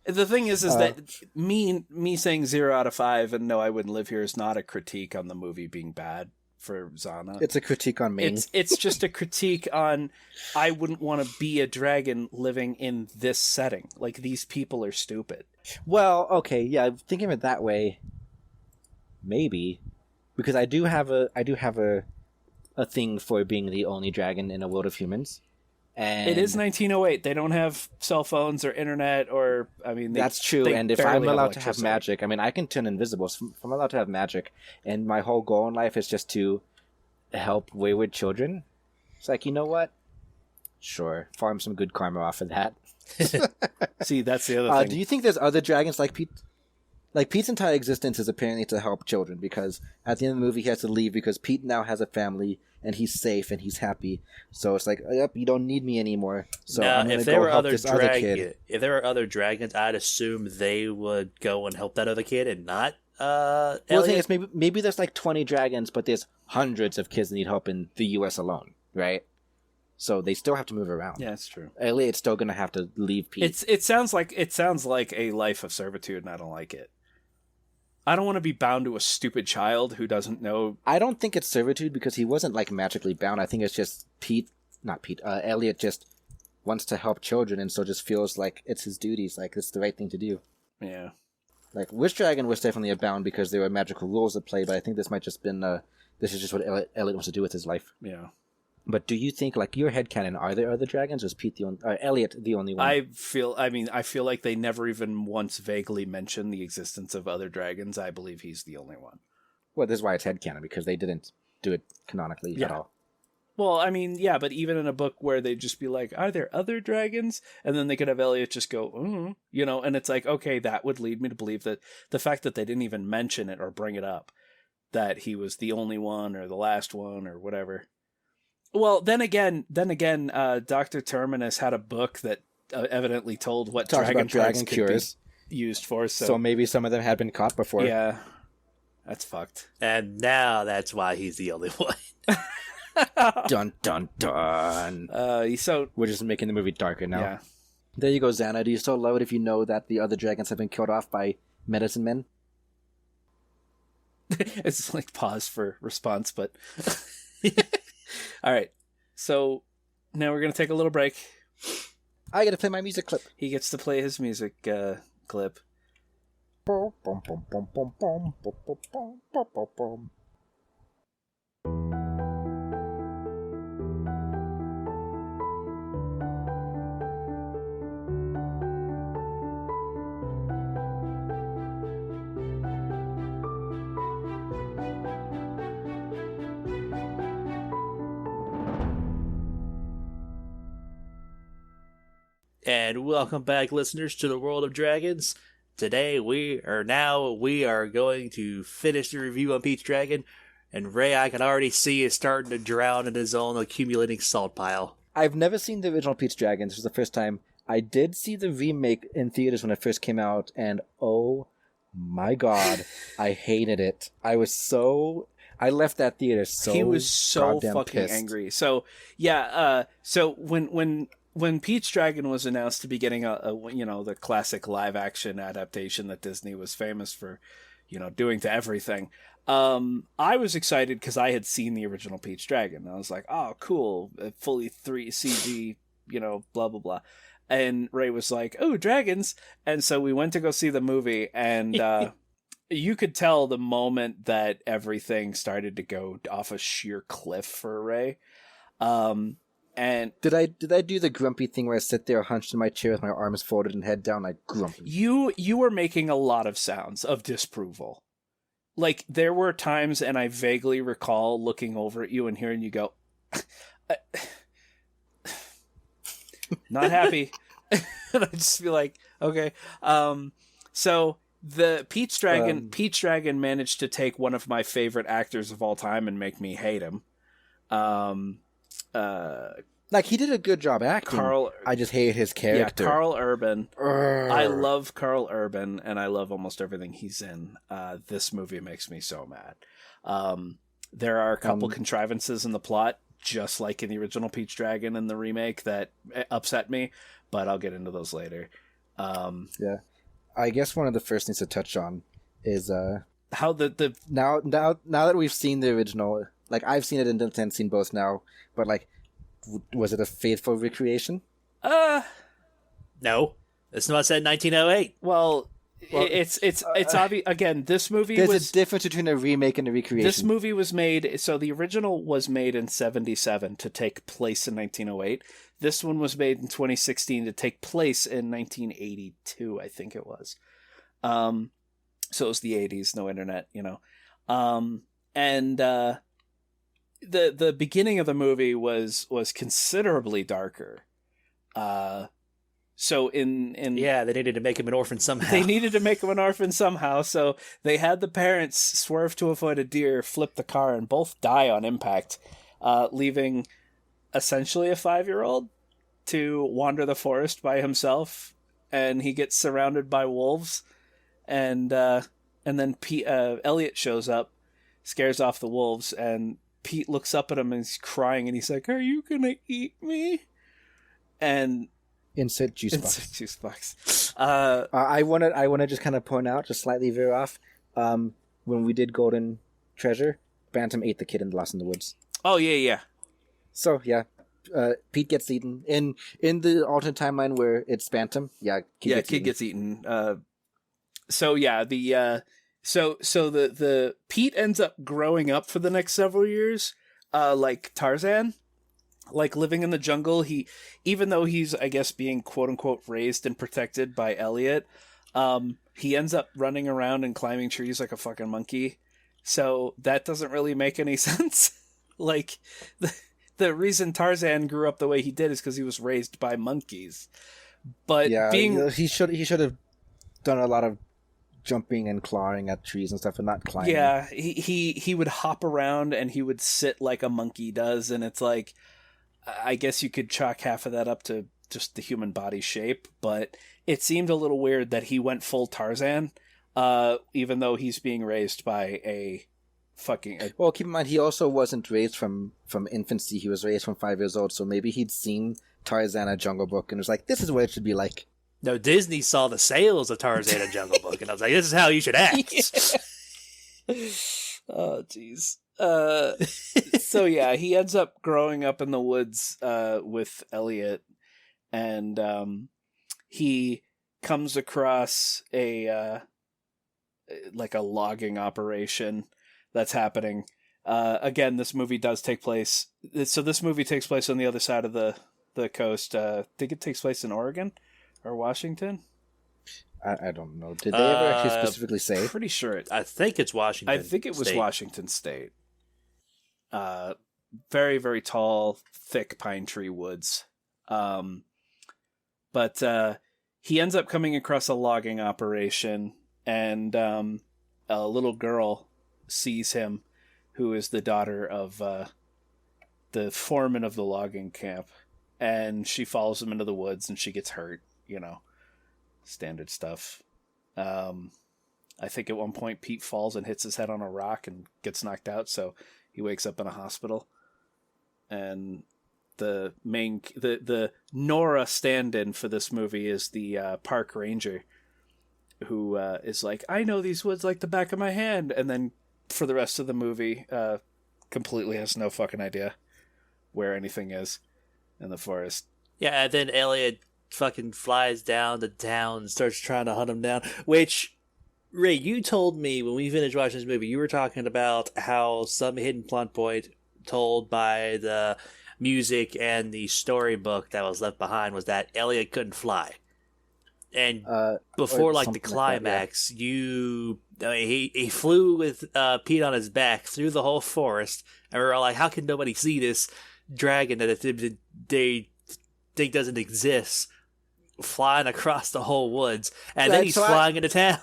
The thing is that me saying 0 out of 5 and no, I wouldn't live here is not a critique on the movie being bad for Zana. It's a critique on me. It's just a critique on I wouldn't want to be a dragon living in this setting. Like, these people are stupid. Well, okay, yeah, thinking of it that way, maybe, because I do have a thing for being the only dragon in a world of humans. And it is 1908. They don't have cell phones or internet, or that's true. And if I'm allowed to have magic, I mean, I can turn invisible. So if I'm allowed to have magic, and my whole goal in life is just to help wayward children, it's like, you know what? Sure, farm some good karma off of that. See, that's the other thing. Do you think there's other dragons like Pete? Like, Pete's entire existence is apparently to help children, because at the end of the movie he has to leave because Pete now has a family and he's safe and he's happy. So it's like, yep, you don't need me anymore. So I'm going to go help this other kid. If there were other dragons, I'd assume they would go and help that other kid and not Elliot. Well, the thing is, maybe there's like 20 dragons, but there's hundreds of kids that need help in the U.S. alone, right? So they still have to move around. Yeah, that's true. Elliot's still going to have to leave Pete. It sounds like a life of servitude, and I don't like it. I don't want to be bound to a stupid child who doesn't know. I don't think it's servitude because he wasn't like magically bound. I think it's just Elliot just wants to help children, and so just feels like it's his duties, like it's the right thing to do. Yeah. Like, Wish Dragon was definitely a bound because there were magical rules at play, but I think this might just been this is just what Elliot wants to do with his life. Yeah. But do you think, like, your headcanon, are there other dragons, or is Elliot the only one? I feel like they never even once vaguely mentioned the existence of other dragons. I believe he's the only one. Well, this is why it's headcanon, because they didn't do it canonically at all. Well, I mean, yeah, but even in a book where they'd just be like, are there other dragons? And then they could have Elliot just go, and it's like, okay, that would lead me to believe that the fact that they didn't even mention it or bring it up, that he was the only one or the last one or whatever, Well, then again, Dr. Terminus had a book that evidently told what Talks dragon about dragon parts could cures. be used for. So maybe some of them had been caught before. Yeah, that's fucked. And now that's why he's the only one. Dun dun dun. So We're just making the movie darker now. yeah. There you go, Xana. Do you still love it if you know that the other dragons have been killed off by medicine men? It's like pause for response, but all right. So now we're gonna take a little break. I gotta play my music clip. He gets to play his music clip. Bum, bum, bum, bum, bum, bum, bum, bum, bum, bum, bum. And welcome back, listeners, to the World of Dragons. Today we are going to finish the review on Peach Dragon, and Ray, I can already see, is starting to drown in his own accumulating salt pile. I've never seen the original Peach Dragon. This was the first time. I did see the remake in theaters when it first came out, and oh my god, I hated it. I left that theater so He was so goddamn fucking pissed. angry. So yeah. So when Peach Dragon was announced to be getting a the classic live action adaptation that Disney was famous for, doing to everything, I was excited because I had seen the original Peach Dragon. I was like, oh, cool, fully 3 CG, blah blah blah. And Ray was like, oh, dragons, and so we went to go see the movie, and you could tell the moment that everything started to go off a sheer cliff for Ray. And did I do the grumpy thing where I sit there hunched in my chair with my arms folded and head down like grumpy? You were making a lot of sounds of disapproval. Like, there were times, and I vaguely recall looking over at you and hearing you go, not happy. And I'd just be like, okay. So the Peach Dragon managed to take one of my favorite actors of all time and make me hate him. Like, he did a good job acting. I just hated his character. Yeah, Carl Urban. Urgh. I love Carl Urban, and I love almost everything he's in. This movie makes me so mad. There are a couple contrivances in the plot, just like in the original Peach Dragon and the remake, that upset me, but I'll get into those later. Yeah. I guess one of the first things to touch on is how the now that we've seen the original, like, I've seen it and seen both now, but like, was it a faithful recreation? No, it's not set in 1908. Well, it's obvious. Again, this movie there's a difference between a remake and a recreation. This movie was made, so the original was made in 1977 to take place in 1908. This one was made in 2016 to take place in 1982, I think it was. So it was the 80s, no internet, and the beginning of the movie was considerably darker. So in yeah, they needed to make him an orphan somehow. They needed to make him an orphan somehow, so they had the parents swerve to avoid a deer, flip the car, and both die on impact, leaving essentially a 5-year-old to wander the forest by himself, and he gets surrounded by wolves, and then Elliot shows up, scares off the wolves, and Pete looks up at him and he's crying, and he's like, "Are you gonna eat me?" And insert juice box. I want to just kind of point out, just slightly veer off. When we did Golden Treasure, Bantam ate the kid in Lost in the Woods. Oh yeah. So yeah, Pete gets eaten in the alternate timeline where it's Bantam. Kid gets eaten. So yeah, the Pete ends up growing up for the next several years, like Tarzan, like living in the jungle. Even though he's, I guess, being quote unquote raised and protected by Elliot, he ends up running around and climbing trees like a fucking monkey. So that doesn't really make any sense. Like, the reason Tarzan grew up the way he did is because he was raised by monkeys. But he should have done a lot of jumping and clawing at trees and stuff and not climbing. Yeah, he would hop around and he would sit like a monkey does, and it's like, I guess you could chalk half of that up to just the human body shape, but it seemed a little weird that he went full Tarzan, even though he's being raised by a fucking... Well, keep in mind, he also wasn't raised from infancy. He was raised from 5 years old, so maybe he'd seen Tarzan at Jungle Book and was like, this is what it should be like. No, Disney saw the sales of Tarzan and Jungle Book, and I was like, this is how you should act. Yeah. Oh, jeez. So yeah, he ends up growing up in the woods with Elliot, and he comes across a like a logging operation that's happening. Again, this movie does take place. So this movie takes place on the other side of the coast. I think it takes place in Oregon or Washington. I don't know. Did they ever actually specifically say? Pretty sure I think it's Washington. I think it was State. Washington State. Very, very tall, thick pine tree woods. But he ends up coming across a logging operation, and a little girl sees him, who is the daughter of the foreman of the logging camp, and she follows him into the woods, and she gets hurt, standard stuff. I think at one point Pete falls and hits his head on a rock and gets knocked out, so he wakes up in a hospital. And the Nora stand-in for this movie is the park ranger, who is like, I know these woods like the back of my hand, and then for the rest of the movie completely has no fucking idea where anything is in the forest. Yeah, and then Elliot fucking flies down to town and starts trying to hunt him down, which, Ray, you told me when we finished watching this movie, you were talking about how some hidden plot point told by the music and the storybook that was left behind was that Elliot couldn't fly. And before like the climax, he flew with Pete on his back through the whole forest, and we were all like, how can nobody see this dragon that they think doesn't exist flying across the whole woods, and then he's flying into town.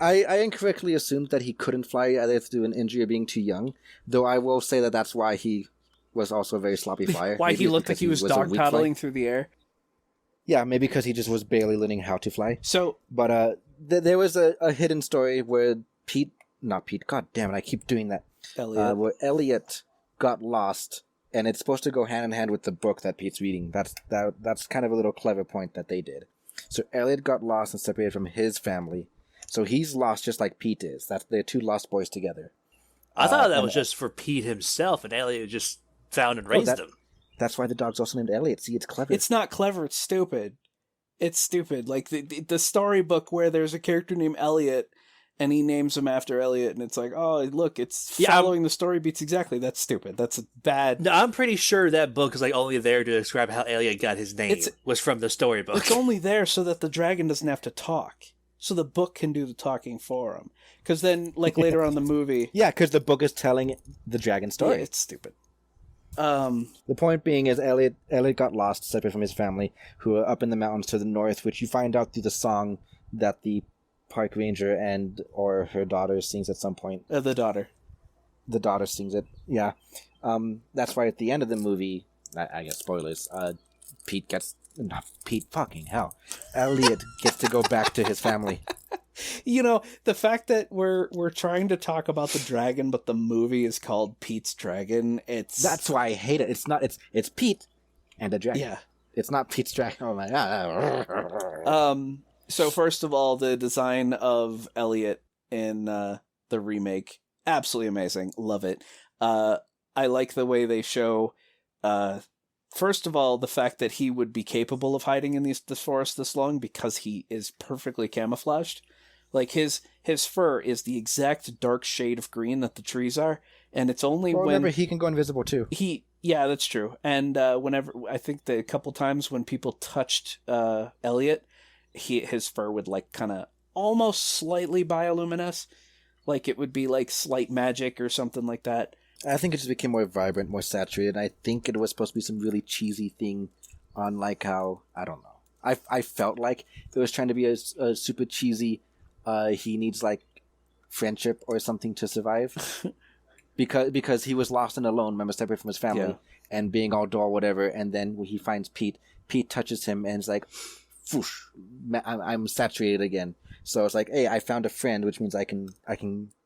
I incorrectly assumed that he couldn't fly either through an injury or being too young, though I will say that that's why he was also a very sloppy flyer. Why he looked like he was dog paddling through the air. Yeah, maybe because he just was barely learning how to fly. So, but there was a hidden story where God damn it, I keep doing that. Elliot. Where Elliot got lost, and it's supposed to go hand in hand with the book that Pete's reading. That's kind of a little clever point that they did. So Elliot got lost and separated from his family. So he's lost just like Pete is. They're two lost boys together. I thought that was just for Pete himself, and Elliot just found and raised him. That's why the dog's also named Elliot. See, it's clever. It's not clever. It's stupid. It's stupid. Like the storybook where there's a character named Elliot, and he names him after Elliot, and it's like, oh, look, it's following the story beats exactly. That's stupid. That's bad. No, I'm pretty sure that book is like only there to describe how Elliot got his name. Was from the storybook. It's only there so that the dragon doesn't have to talk. So the book can do the talking for him. Because then, like, later on in the movie... Yeah, because the book is telling the dragon story. Yeah, it's stupid. The point being is Elliot got lost, separate from his family, who are up in the mountains to the north, which you find out through the song that the park ranger or her daughter sings at some point. The daughter. The daughter sings it, yeah. That's why at the end of the movie, I guess spoilers, Elliot gets to go back to his family. The fact that we're trying to talk about the dragon, but the movie is called Pete's Dragon, that's why I hate it. It's Pete and a dragon. Yeah. It's not Pete's Dragon. Oh my god. So first of all, the design of Elliot in the remake, absolutely amazing. Love it. I like the way they show first of all, the fact that he would be capable of hiding in this forest this long because he is perfectly camouflaged. Like, his fur is the exact dark shade of green that the trees are, and it's only remember, he can go invisible, too. Yeah, that's true. And whenever, I think a couple times when people touched Elliot, his fur would, like, kind of almost slightly bioluminesce. Like, it would be, like, slight magic or something like that. I think it just became more vibrant, more saturated. I think it was supposed to be some really cheesy thing on, like, how, I don't know. I felt like it was trying to be a super cheesy he needs like friendship or something to survive. because he was lost and alone, remember, separate from his family, and being all dull, whatever. And then when he finds Pete, Pete touches him and is like, "Foosh, I'm saturated again." So it's like, hey, I found a friend, which means I can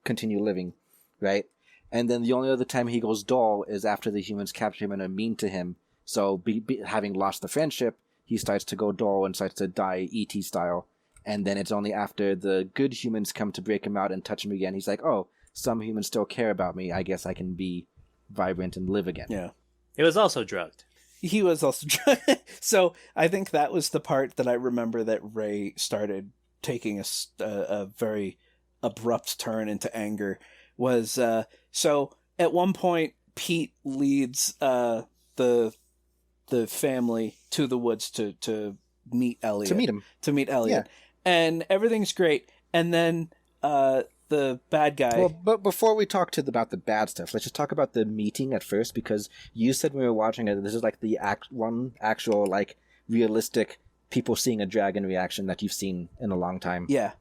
continue living, right? And then the only other time he goes dull is after the humans capture him and are mean to him. So having lost the friendship, he starts to go dull and starts to die E.T. style. And then it's only after the good humans come to break him out and touch him again, he's like, oh, some humans still care about me. I guess I can be vibrant and live again. Yeah. It was also drugged. He was also drugged. So I think that was the part that I remember that Ray started taking a very abrupt turn into anger. Was so at one point Pete leads the family to the woods to meet Elliot. To meet Elliot. Yeah. And everything's great. And then the bad guy... Well, but before we talk about the bad stuff, let's just talk about the meeting at first, because you said when we were watching it, this is like the one actual, like, realistic people seeing a dragon reaction that you've seen in a long time. Yeah.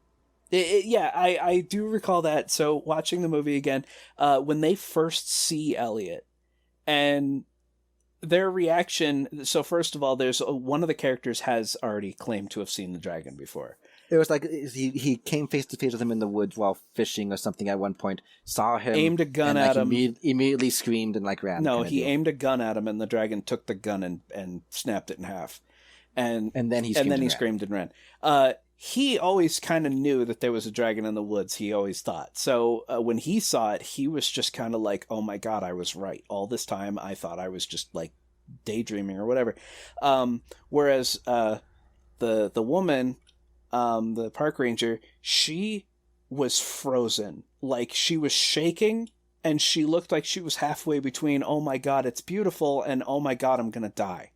I do recall that. So watching the movie again, when they first see Elliot and their reaction... So first of all, there's one of the characters has already claimed to have seen the dragon before. It was like he came face to face with him in the woods while fishing or something at one point, saw him, aimed a gun at him, immediately screamed and like ran. No, he aimed a gun at him and the dragon took the gun and snapped it in half. And then he screamed and ran. He always kind of knew that there was a dragon in the woods, he always thought. So when he saw it, he was just kind of like, oh my God, I was right. All this time I thought I was just like daydreaming or whatever. Whereas the woman... the park ranger, she was frozen. Like, she was shaking, and she looked like she was halfway between, oh my God, it's beautiful, and oh my God, I'm gonna die.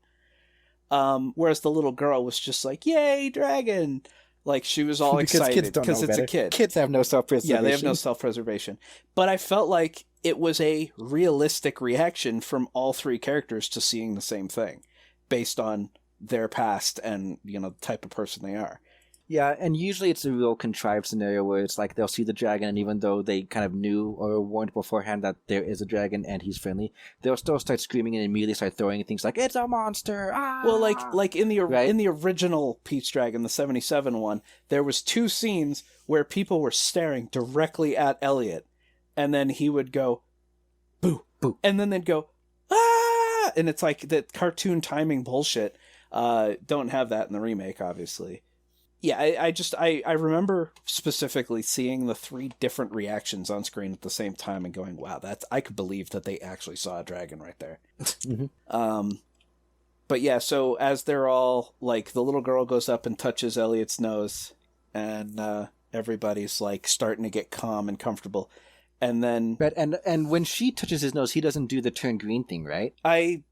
Whereas the little girl was just like, yay, dragon! Like, she was all excited because it's a kid. Kids have no self-preservation. Yeah, they have no self-preservation. But I felt like it was a realistic reaction from all three characters to seeing the same thing, based on their past and, the type of person they are. Yeah, and usually it's a real contrived scenario where it's like they'll see the dragon, and even though they kind of knew or warned beforehand that there is a dragon and he's friendly, they'll still start screaming and immediately start throwing things like, it's a monster! Ah! Well, like in the original Pete's Dragon, the 77 one, there was 2 scenes where people were staring directly at Elliot, and then he would go, boo, boo, and then they'd go, ah! And it's like the cartoon timing bullshit. Don't have that in the remake, obviously. Yeah, I remember specifically seeing the 3 different reactions on screen at the same time and going, wow, I could believe that they actually saw a dragon right there. Mm-hmm. But yeah, so as they're all, like, the little girl goes up and touches Elliot's nose, and everybody's, like, starting to get calm and comfortable. And then... But, and when she touches his nose, he doesn't do the turn green thing, right? I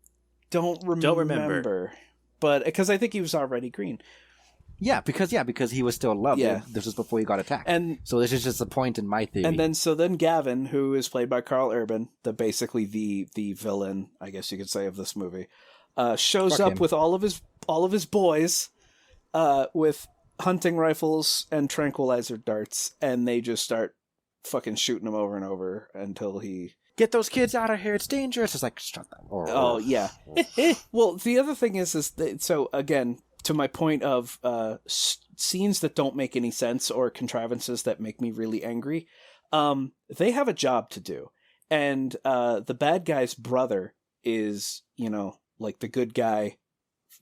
don't remember. But, because I think he was already green. Yeah, because he was still loved. Yeah. This was before he got attacked. And so this is just a point in my theory. And then Gavin, who is played by Carl Urban, basically the villain, I guess you could say, of this movie, shows up with all of his boys, with hunting rifles and tranquilizer darts, and they just start fucking shooting him over and over until he... Get those kids out of here! It's dangerous! It's like, shut them. Oh yeah. Well, the other thing is that, so again, to my point of scenes that don't make any sense or contrivances that make me really angry, they have a job to do. And the bad guy's brother is, like the good guy,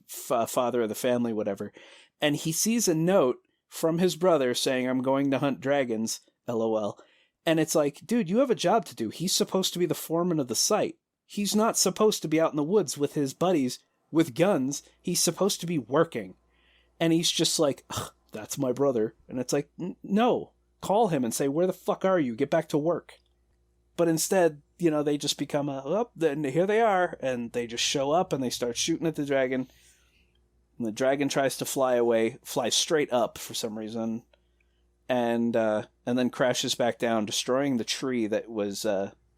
father of the family, whatever. And he sees a note from his brother saying, I'm going to hunt dragons, LOL. And it's like, dude, you have a job to do. He's supposed to be the foreman of the site. He's not supposed to be out in the woods with his buddies with guns. He's supposed to be working. And he's just like, that's my brother. And it's like, no, call him and say, where the fuck are you? Get back to work. But instead, they just become then here they are. And they just show up and they start shooting at the dragon. And the dragon tries to fly straight up for some reason. And then crashes back down, destroying the tree that was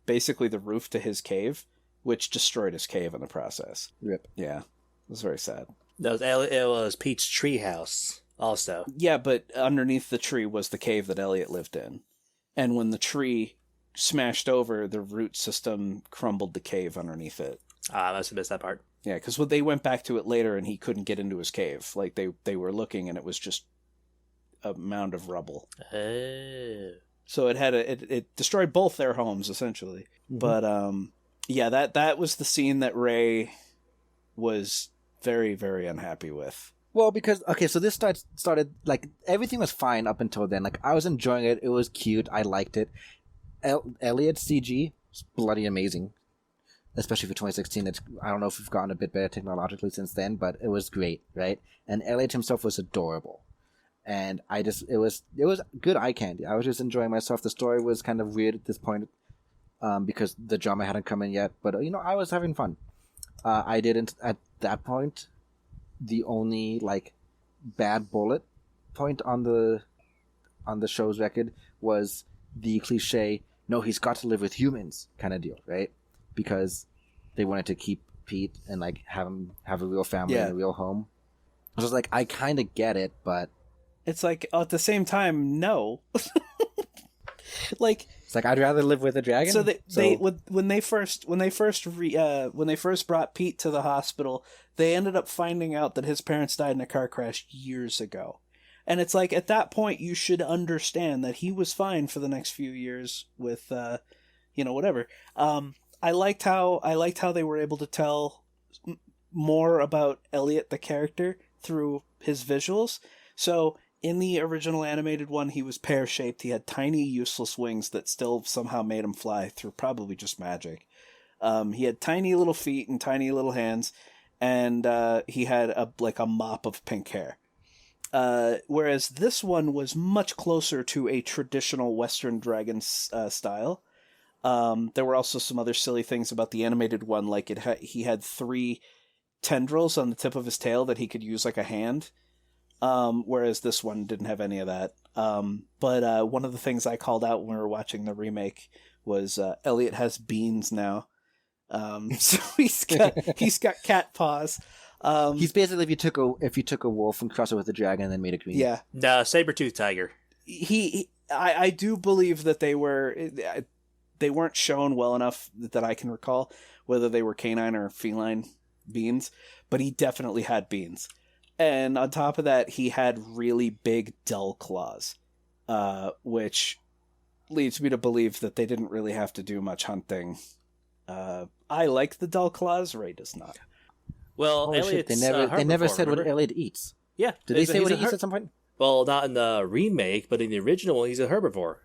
basically the roof to his cave, which destroyed his cave in the process. Rip. Yeah, it was very sad. It was Pete's treehouse also. Yeah, but underneath the tree was the cave that Elliot lived in. And when the tree smashed over, the root system crumbled the cave underneath it. I must have missed that part. Yeah, because they went back to it later and he couldn't get into his cave. Like, they were looking and it was just a mound of rubble. Oh. So it destroyed both their homes, essentially. Mm-hmm. But, yeah, that was the scene that Ray was very, very unhappy with. Well, because, okay, so this started, like, everything was fine up until then. Like, I was enjoying it. It was cute. I liked it. Elliot's CG is bloody amazing. Especially for 2016. I don't know if we've gotten a bit better technologically since then, but it was great, right? And Elliot himself was adorable. And it was good eye candy. I was just enjoying myself. The story was kind of weird at this point, because the drama hadn't come in yet. But, I was having fun. I didn't, at that point, the only, like, bad bullet point on the show's record was the cliche, no, he's got to live with humans kind of deal, right? Because they wanted to keep Pete and, like, have him have a real family and a real home. I was like, I kind of get it, but it's like, at the same time, no. Like, it's like, I'd rather live with a dragon. When they first brought Pete to the hospital, they ended up finding out that his parents died in a car crash years ago. And it's like, at that point, you should understand that he was fine for the next few years with, whatever. I liked how they were able to tell more about Elliot, the character, through his visuals. So in the original animated one, he was pear-shaped. He had tiny, useless wings that still somehow made him fly through probably just magic. He had tiny little feet and tiny little hands, and he had a mop of pink hair. Whereas this one was much closer to a traditional Western dragon style. There were also some other silly things about the animated one, like he had 3 tendrils on the tip of his tail that he could use like a hand, whereas this one didn't have any of that. But one of the things I called out when we were watching the remake was Elliot has beans now. So he's got cat paws. He's basically if you took a wolf and crossed it with a dragon and then made it green. Yeah. No, saber-toothed tiger. I do believe that they weren't shown well enough that I can recall whether they were canine or feline beans, but he definitely had beans. And on top of that, he had really big, dull claws, which leads me to believe that they didn't really have to do much hunting. I like the dull claws. Ray does not. Well, holy Elliot's shit, they never said what Elliot eats. Yeah. Did they say what he eats at some point? Well, not in the remake, but in the original one, he's a herbivore.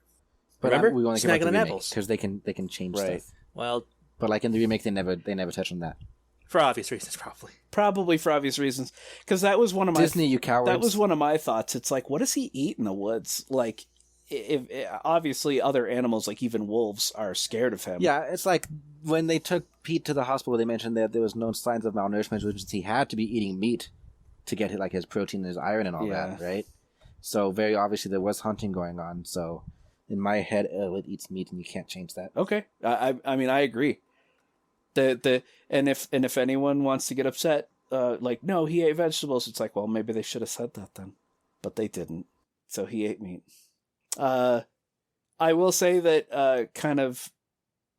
But remember? We only care about the Snagging on remake, apples. because they can change stuff. Well, but like in the remake, they never touch on that. for obvious reasons, probably. Probably for obvious reasons, because that was one of my Disney, you cowards. That was one of my thoughts. It's like, what does he eat in the woods? Like, if obviously other animals, like even wolves, are scared of him. Yeah, it's like when they took Pete to the hospital, they mentioned that there was no signs of malnourishment, which means he had to be eating meat to get like his protein and his iron and all that, right? So very obviously there was hunting going on. So in my head, it eats meat, and you can't change that. Okay, I mean I agree. And if anyone wants to get upset, like, no, he ate vegetables, it's like, well, maybe they should have said that then, but they didn't. So he ate meat. I will say that kind of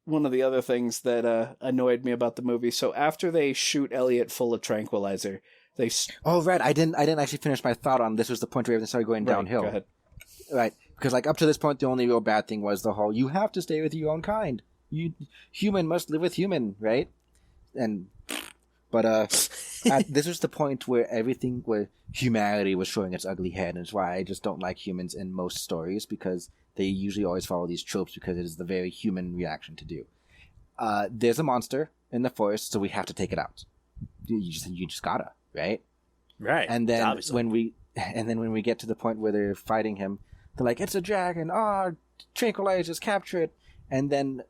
one of the other things that annoyed me about the movie. So after they shoot Elliot full of tranquilizer, they oh right, I didn't actually finish my thought on this. Was the point where everything started going downhill? Go ahead. Right, because like up to this point, the only real bad thing was the whole you have to stay with your own kind. Human must live with human, right? But this was the point where humanity was showing its ugly head, and it's why I just don't like humans in most stories, because they usually always follow these tropes because it is the very human reaction to do. There's a monster in the forest, so we have to take it out. You just gotta, right? Right. And then obviously. when we get to the point where they're fighting him, they're like, "It's a dragon! Tranquilizers, capture it!" And then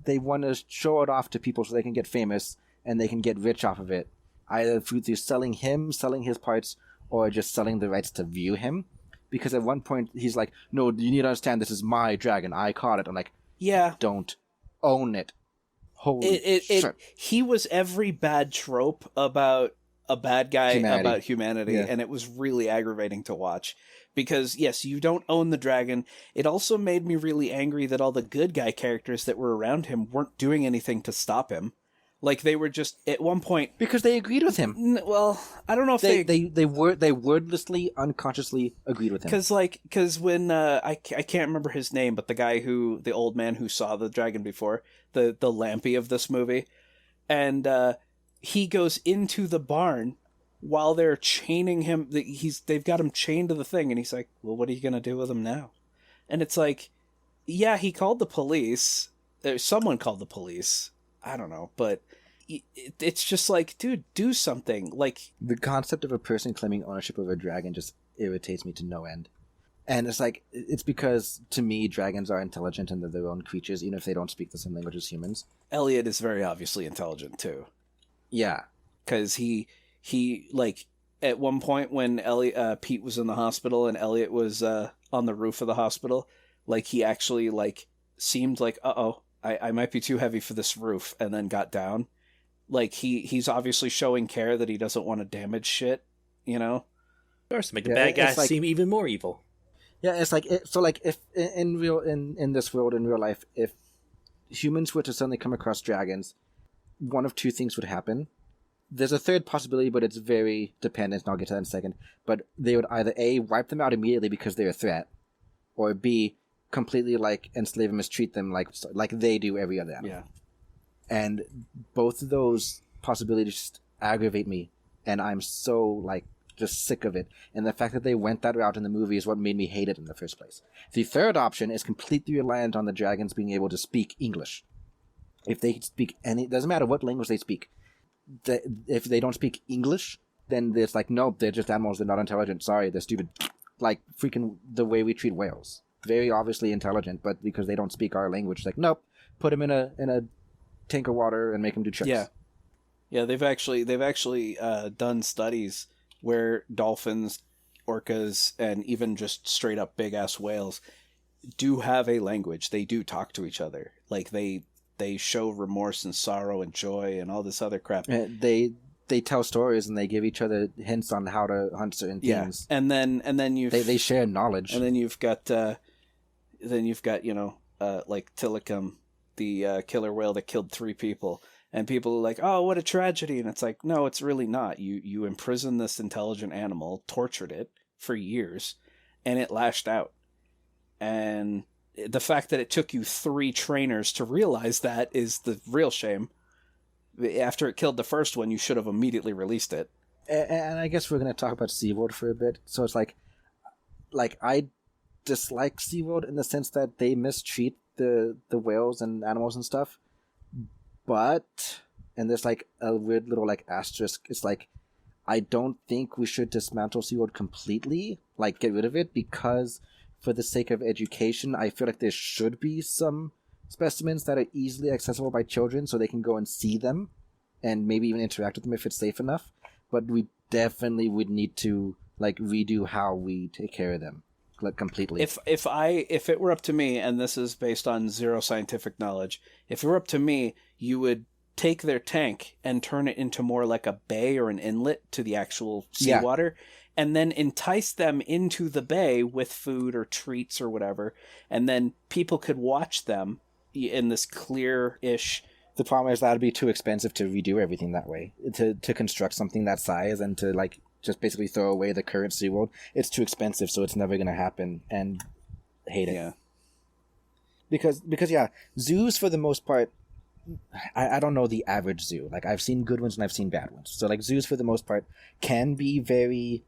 they want to show it off to people so they can get famous and they can get rich off of it, either through selling his parts, or just selling the rights to view him. Because at one point he's like, "No, you need to understand, this is my dragon. I caught it." I'm like, yeah, don't own it. Holy shit! He was every bad trope about a bad guy Humanity. about humanity, Yeah. and it was really aggravating to watch. Because, yes, you don't own the dragon. It also made me really angry that all the good guy characters that were around him weren't doing anything to stop him. Like, they were just, at one point... Because they agreed with him. Well, I don't know if They wordlessly, unconsciously agreed with him. Because when, I can't remember his name, but the old man who saw the dragon before, the Lampy of this movie, and he goes into the barn while they're chaining him. They've got him chained to the thing, and he's like, well, what are you going to do with him now? And it's like, yeah, he called the police. Someone called the police. I don't know, but it's just like, dude, do something. Like, the concept of a person claiming ownership of a dragon just irritates me to no end. And it's like, it's because, to me, dragons are intelligent and they're their own creatures, even if they don't speak the same language as humans. Elliot is very obviously intelligent, too. Yeah. Because he like, at one point when Pete was in the hospital and Elliot was on the roof of the hospital, like, he actually, like, seemed like, I might be too heavy for this roof, and then got down. Like, he's obviously showing care that he doesn't want to damage shit, you know? Of course, to make the bad guys seem even more evil. Yeah, it's like, if in this world, in real life, if humans were to suddenly come across dragons, one of two things would happen. There's a third possibility, but it's very dependent, and I'll get to that in a second. But they would either A, wipe them out immediately because they're a threat, or B, completely, like, enslave and mistreat them like they do every other animal. Yeah. And both of those possibilities just aggravate me, and I'm so, like, just sick of it. And the fact that they went that route in the movie is what made me hate it in the first place. The third option is completely reliant on the dragons being able to speak English. If they speak any, doesn't matter what language they speak. If they don't speak English, then it's like, nope, they're just animals, they're not intelligent, sorry, they're stupid. Like, freaking the way we treat whales. Very obviously intelligent, but because they don't speak our language, like, nope, put them in a tank of water and make them do tricks. Yeah, they've actually done studies where dolphins, orcas, and even just straight up big ass whales do have a language. They do talk to each other. Like, they show remorse and sorrow and joy and all this other crap. They tell stories and they give each other hints on how to hunt certain things. And then they share knowledge. And then you've got like Tilikum, the killer whale that killed 3 people. And people are like, oh, what a tragedy. And it's like, no, it's really not. You imprisoned this intelligent animal, tortured it for years, and it lashed out. And the fact that it took you 3 trainers to realize that is the real shame. After it killed the first one, you should have immediately released it. And I guess we're going to talk about SeaWorld for a bit. So it's like I dislike SeaWorld in the sense that they mistreat the whales and animals and stuff. But, and there's like a weird little like asterisk, it's like, I don't think we should dismantle SeaWorld completely, like get rid of it, because for the sake of education, I feel like there should be some specimens that are easily accessible by children so they can go and see them and maybe even interact with them if it's safe enough. But we definitely would need to like redo how we take care of them, like completely. If it were up to me, and this is based on zero scientific knowledge, if it were up to me, you would take their tank and turn it into more like a bay or an inlet to the actual seawater, and then entice them into the bay with food or treats or whatever, and then people could watch them in this clear-ish... The problem is that would be too expensive to redo everything that way. To construct something that size and to like just basically throw away the current SeaWorld, it's too expensive, so it's never going to happen, and hate it. Yeah. Because yeah, zoos for the most part, I don't know the average zoo. Like, I've seen good ones and I've seen bad ones. So like zoos for the most part can be very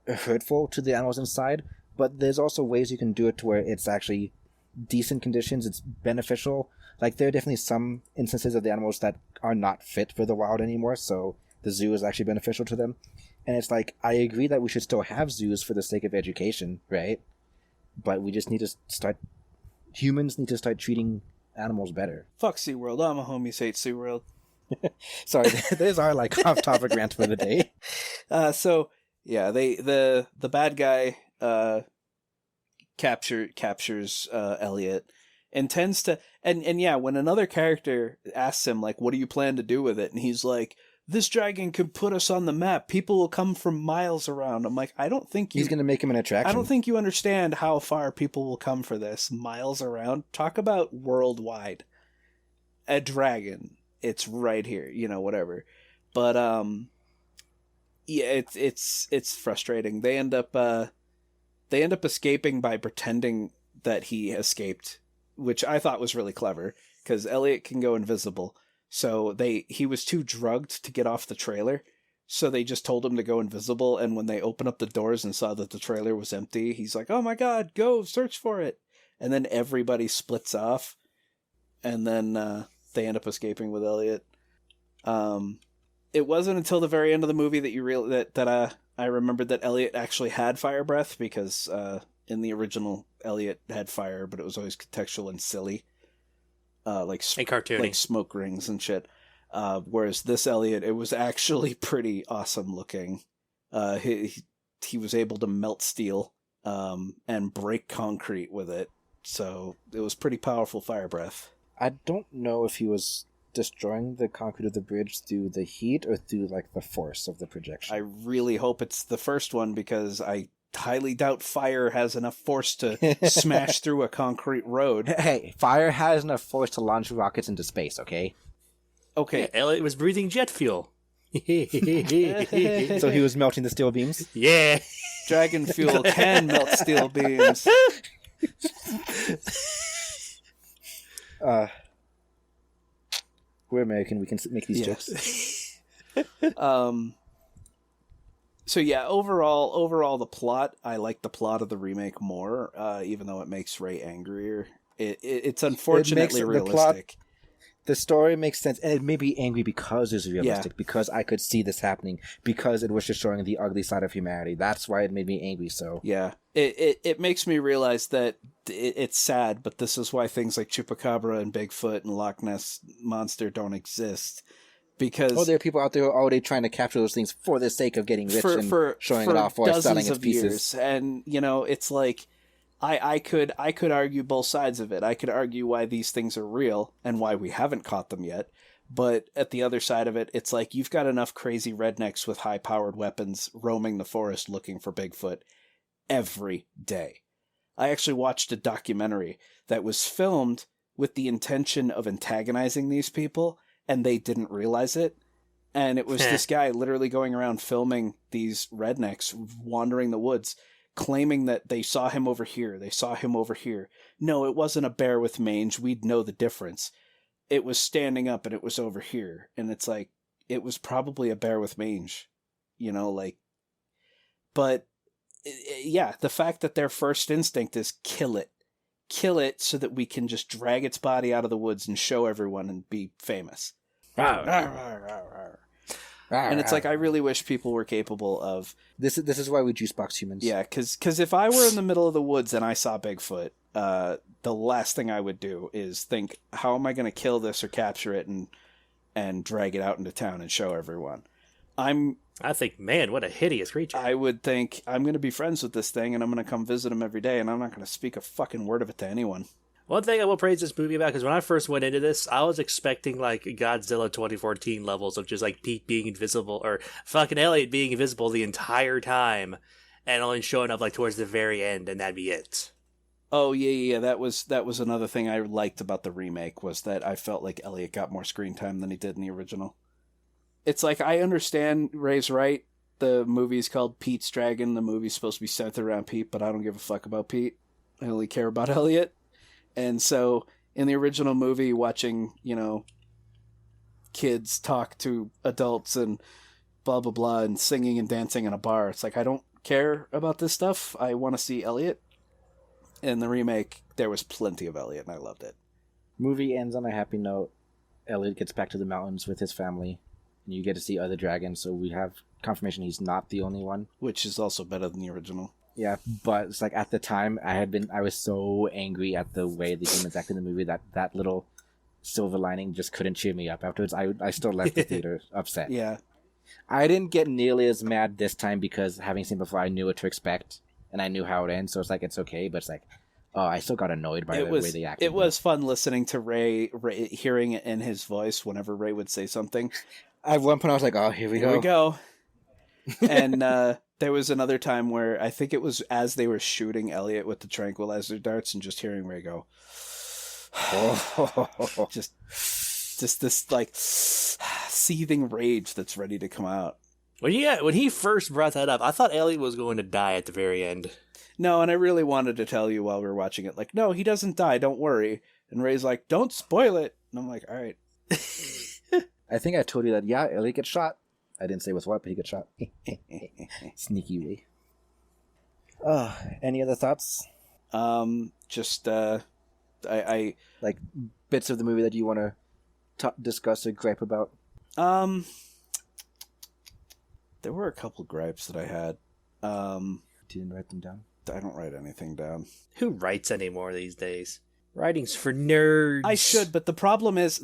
hurtful to the animals inside, but there's also ways you can do it to where it's actually decent conditions, it's beneficial. Like, there are definitely some instances of the animals that are not fit for the wild anymore, so the zoo is actually beneficial to them. And it's like, I agree that we should still have zoos for the sake of education, right? But we just need to humans need to start treating animals better. Fuck SeaWorld. All my homies hate SeaWorld. Sorry, there's our like off-topic rant for the day. So yeah, the bad guy captures Elliot, intends to, and yeah, when another character asks him like, what do you plan to do with it, and he's like, this dragon could put us on the map. People will come from miles around. I'm like, I don't think He's going to make him an attraction. I don't think you understand how far people will come for this. Miles around. Talk about worldwide. A dragon. It's right here. Whatever. But yeah, it's frustrating. They end up escaping by pretending that he escaped, which I thought was really clever because Elliot can go invisible. So he was too drugged to get off the trailer. So they just told him to go invisible. And when they opened up the doors and saw that the trailer was empty, he's like, oh my God, go search for it. And then everybody splits off. And then they end up escaping with Elliot. It wasn't until the very end of the movie that I remembered that Elliot actually had fire breath, because in the original Elliot had fire, but it was always contextual and silly. Like cartoony, like smoke rings and shit. Whereas this Elliot, it was actually pretty awesome looking. He was able to melt steel and break concrete with it, so it was pretty powerful fire breath. I don't know if he was destroying the concrete of the bridge through the heat or through like the force of the projection. I really hope it's the first one, because I highly doubt fire has enough force to smash through a concrete road. Hey, fire has enough force to launch rockets into space, okay? Okay. Yeah, Elliot was breathing jet fuel. So he was melting the steel beams? Yeah. Dragon fuel can melt steel beams. We're American, we can make these jokes. So yeah, overall the plot, I like the plot of the remake more, even though it makes Ray angrier. It's unfortunately realistic. The story makes sense, and it made me angry because it's realistic, because I could see this happening, because it was just showing the ugly side of humanity. That's why it made me angry, so... Yeah, it makes me realize that it's sad, but this is why things like Chupacabra and Bigfoot and Loch Ness Monster don't exist. Because there are people out there who are already trying to capture those things for the sake of getting rich and showing it off while selling its pieces. Years. And, it's like... I could argue both sides of it. I could argue why these things are real and why we haven't caught them yet. But at the other side of it, it's like you've got enough crazy rednecks with high-powered weapons roaming the forest looking for Bigfoot every day. I actually watched a documentary that was filmed with the intention of antagonizing these people, and they didn't realize it. And it was this guy literally going around filming these rednecks wandering the woods, claiming that they saw him over here. They saw him over here. No, it wasn't a bear with mange. We'd know the difference. It was standing up and it was over here. And it's like, it was probably a bear with mange, but yeah, the fact that their first instinct is kill it so that we can just drag its body out of the woods and show everyone and be famous. And it's like, I really wish people were capable of... This is why we juice box humans. Yeah, because if I were in the middle of the woods and I saw Bigfoot, the last thing I would do is think, how am I going to kill this or capture it and drag it out into town and show everyone? I think, man, what a hideous creature. I would think, I'm going to be friends with this thing and I'm going to come visit him every day and I'm not going to speak a fucking word of it to anyone. One thing I will praise this movie about, because when I first went into this, I was expecting like Godzilla 2014 levels of just like Pete being invisible, or fucking Elliot being invisible the entire time, and only showing up like towards the very end, and that'd be it. Oh yeah. That was another thing I liked about the remake, was that I felt like Elliot got more screen time than he did in the original. It's like, I understand Ray's right. The movie's called Pete's Dragon. The movie's supposed to be centered around Pete, but I don't give a fuck about Pete. I only care about Elliot. And so, in the original movie, watching, kids talk to adults and blah, blah, blah, and singing and dancing in a bar, it's like, I don't care about this stuff. I want to see Elliot. In the remake, there was plenty of Elliot, and I loved it. Movie ends on a happy note. Elliot gets back to the mountains with his family, and you get to see other dragons, so we have confirmation he's not the only one. Which is also better than the original. Yeah, but it's like, at the time, I was so angry at the way the humans acted in the movie that little silver lining just couldn't cheer me up. Afterwards, I still left the theater upset. Yeah. I didn't get nearly as mad this time because, having seen before, I knew what to expect, and I knew how it ends, so it's like, it's okay, but it's like, I still got annoyed by the way they acted. It was fun listening to Ray, hearing it in his voice whenever Ray would say something. At one point, I was like, "Oh, here we Here go." we go. And there was another time where I think it was as they were shooting Elliot with the tranquilizer darts and just hearing Ray go, just this like seething rage that's ready to come out. When he first brought that up, I thought Elliot was going to die at the very end. No, and I really wanted to tell you while we were watching it, like, no, he doesn't die, don't worry. And Ray's like, don't spoil it. And I'm like, all right. I think I told you that, yeah, Elliot gets shot. I didn't say with what, but he gets shot. Sneaky Ray. Oh, any other thoughts? Just, I like bits of the movie that you want to discuss or gripe about? There were a couple gripes that I had. Didn't write them down. I don't write anything down. Who writes anymore these days? Writing's for nerds. I should, but the problem is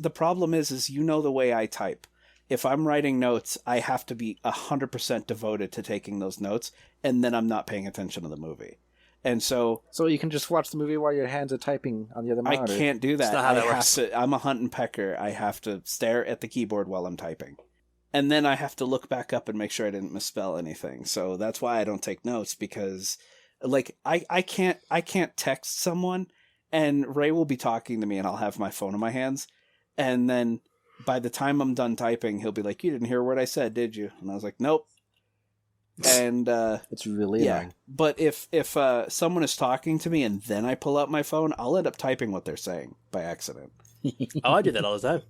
you know the way I type. If I'm writing notes, I have to be 100% devoted to taking those notes, and then I'm not paying attention to the movie. And so you can just watch the movie while your hands are typing on the other monitor. I can't do that. That's not how that works. I'm a hunt and pecker. I have to stare at the keyboard while I'm typing. And then I have to look back up and make sure I didn't misspell anything. So that's why I don't take notes, because like I can't text someone and Ray will be talking to me and I'll have my phone in my hands. And then by the time I'm done typing, he'll be like, "You didn't hear what I said, did you?" And I was like, "Nope." And it's really annoying. But if someone is talking to me and then I pull out my phone, I'll end up typing what they're saying by accident. Oh, I do that all the time.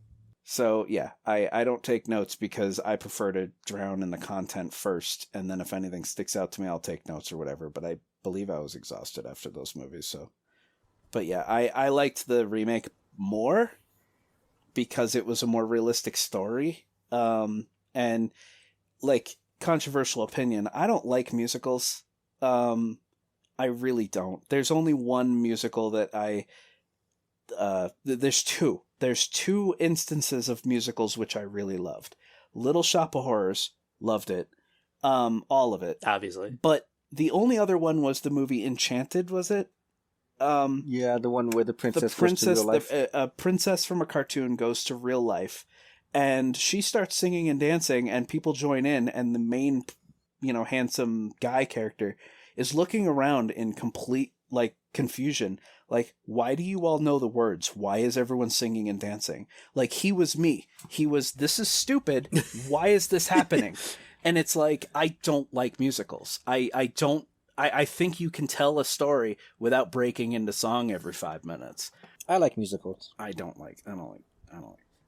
So, yeah, I don't take notes because I prefer to drown in the content first, and then if anything sticks out to me, I'll take notes or whatever, but I believe I was exhausted after those movies, so. But yeah, I liked the remake more because it was a more realistic story, and, like, controversial opinion, I don't like musicals. I really don't. There's only one musical that there's two. There's two instances of musicals which I really loved. Little Shop of Horrors, loved it. All of it. Obviously. But the only other one was the movie Enchanted, was it? Yeah, the one where the princess goes to real life. A princess from a cartoon goes to real life, and she starts singing and dancing, and people join in, and the main, handsome guy character is looking around in complete, confusion. Like, why do you all know the words? Why is everyone singing and dancing? Like, he was me. This is stupid. Why is this happening? And it's like, I don't like musicals. I think you can tell a story without breaking into song every 5 minutes. I like musicals. I don't like.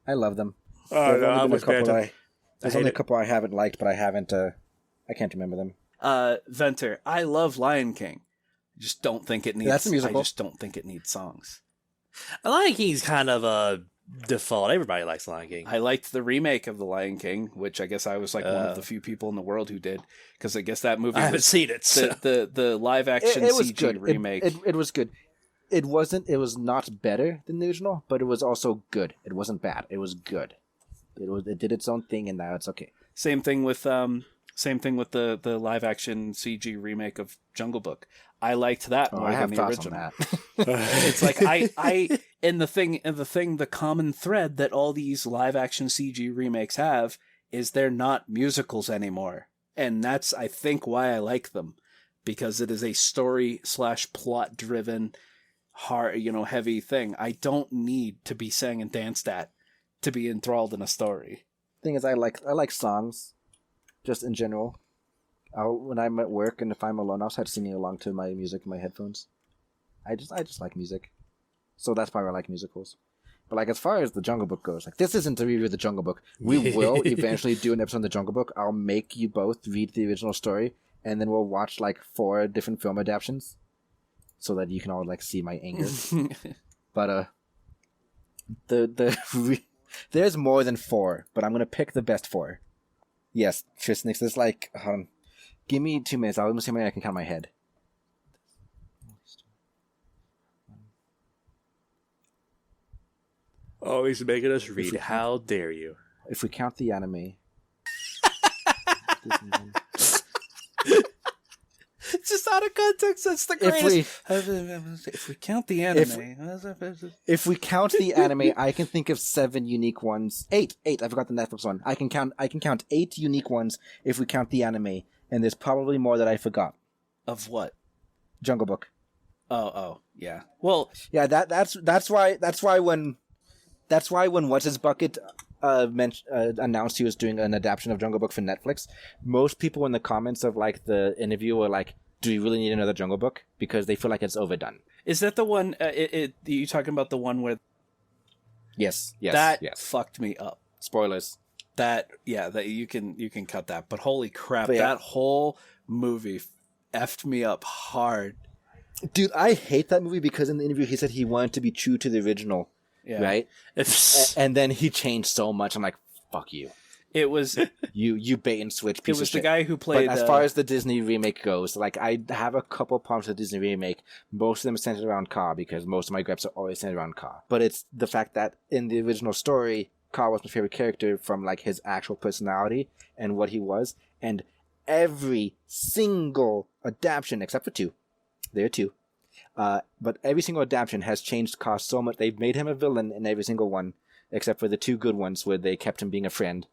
I love them. There's only a couple I haven't liked, but I can't remember them. Venter, I love Lion King. I just don't think it needs. That's a musical. I just don't think it needs songs. Lion King's kind of a default. Everybody likes Lion King. I liked the remake of the Lion King, which I guess I was one of the few people in the world who did, because I guess that movie. I haven't seen it. So. The live action it was CG good. remake. It was good. It was not better than the original, but it was also good. It wasn't bad. It was good. It did its own thing, and now it's okay. Same thing with the live action CG remake of Jungle Book. I liked that more than the original. It's like the common thread that all these live action CG remakes have is they're not musicals anymore. And that's, I think, why I like them, because it is a story / plot driven, hard, heavy thing. I don't need to be sang and danced at to be enthralled in a story. Thing is, I like songs, just in general. When I'm at work and if I'm alone, I'll start singing along to my music in my headphones. I just like music, so that's why I like musicals. But as far as the Jungle Book goes, this isn't a review of the Jungle Book. We will eventually do an episode on the Jungle Book. I'll make you both read the original story, and then we'll watch 4 different film adaptations, so that you can all see my anger. But there's more than 4, but I'm gonna pick the best 4. Yes, Tristan, there's give me 2 minutes. I'll see how many I can count in my head. Always making us read. How dare you? If we count the anime. It's just out of context, that's the greatest. If we count the anime, If we count the anime, I can think of 7 unique ones. 8. I forgot the Netflix one. I can count 8 unique ones if we count the anime, and there's probably more that I forgot. Of what? Jungle Book. Oh, yeah. Well, yeah. That's why when What's His Bucket announced he was doing an adaptation of Jungle Book for Netflix, most people in the comments of like the interview were like, "Do you really need another Jungle Book?" Because they feel like it's overdone. Is that the one? You talking about the one where? Yes. That fucked me up. Spoilers. That you can cut that. But holy crap, But that whole movie effed me up hard. Dude, I hate that movie because in the interview he said he wanted to be true to the original. Yeah. Right? And then he changed so much. I'm like, fuck you. It was you bait and switch piece It was of the shit. guy who played... But as far as the Disney remake goes, like, I have a couple problems with the Disney remake. Most of them are centered around Ka, because most of my grips are always centered around Ka. But it's the fact that in the original story, Ka was my favorite character from, like, his actual personality and what he was. And every single adaptation, except for 2, there are 2, but every single adaptation has changed Ka so much. They've made him a villain in every single one, except for the 2 good ones where they kept him being a friend.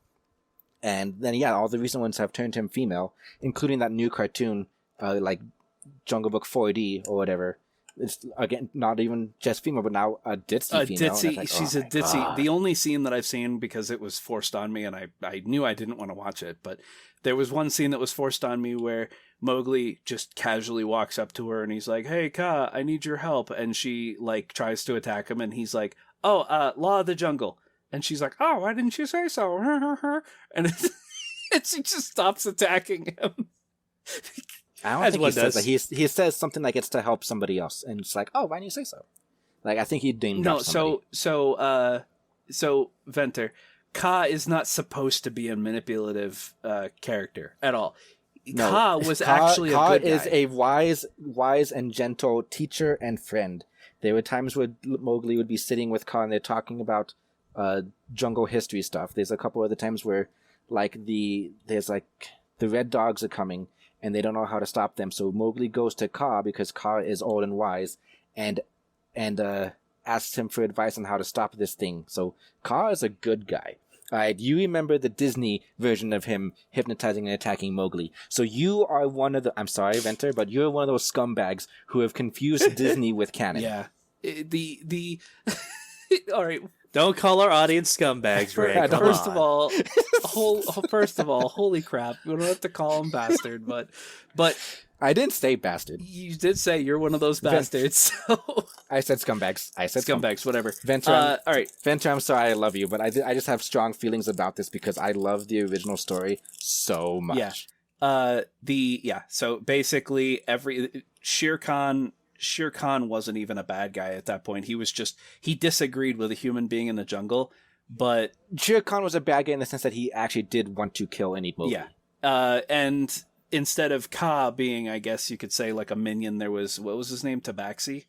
And then, yeah, all the recent ones have turned him female, including that new cartoon, like Jungle Book 4D or whatever. It's, again, not even just female, but now a ditzy female. Ditzy, like, she's a ditzy. God. The only scene that I've seen, because it was forced on me, and I knew I didn't want to watch it, but there was one scene that was forced on me where Mowgli just casually walks up to her, and he's like, "Hey, Ka, I need your help." And she, like, tries to attack him, and he's like, "Oh, law of the jungle." And she's like, "Oh, why didn't you say so?" And she just stops attacking him. I don't think he says that. He says something like it's to help somebody else, and it's like, "Oh, why didn't you say so?" Like, I think he named somebody. So Venter, Ka is not supposed to be a manipulative character at all. No, Ka was actually a good guy. Is a wise and gentle teacher and friend. There were times where Mowgli would be sitting with Ka and they're talking about jungle history stuff. There's a couple other times where there's the red dogs are coming and they don't know how to stop them. So Mowgli goes to Ka because Ka is old and wise and asks him for advice on how to stop this thing. So Ka is a good guy. You remember the Disney version of him hypnotizing and attacking Mowgli. So you are one of the... I'm sorry, Venter, but you're one of those scumbags who have confused Disney with canon. Yeah. All right. Don't call our audience scumbags, Ray. First of all, holy crap. We don't have to call him bastard, but I didn't say bastard. You did say you're one of those bastards. So I said scumbags. Scumbags, whatever. Venter, all right. Venter, I'm sorry, I love you, but I just have strong feelings about this because I love the original story so much. Yeah. So basically, Shere Khan wasn't even a bad guy at that point. He disagreed with a human being in the jungle, but Shere Khan was a bad guy in the sense that he actually did want to kill and eat Mowgli. Yeah. And instead of Ka being, I guess you could say, like a minion, there was, what was his name? Tabaxi?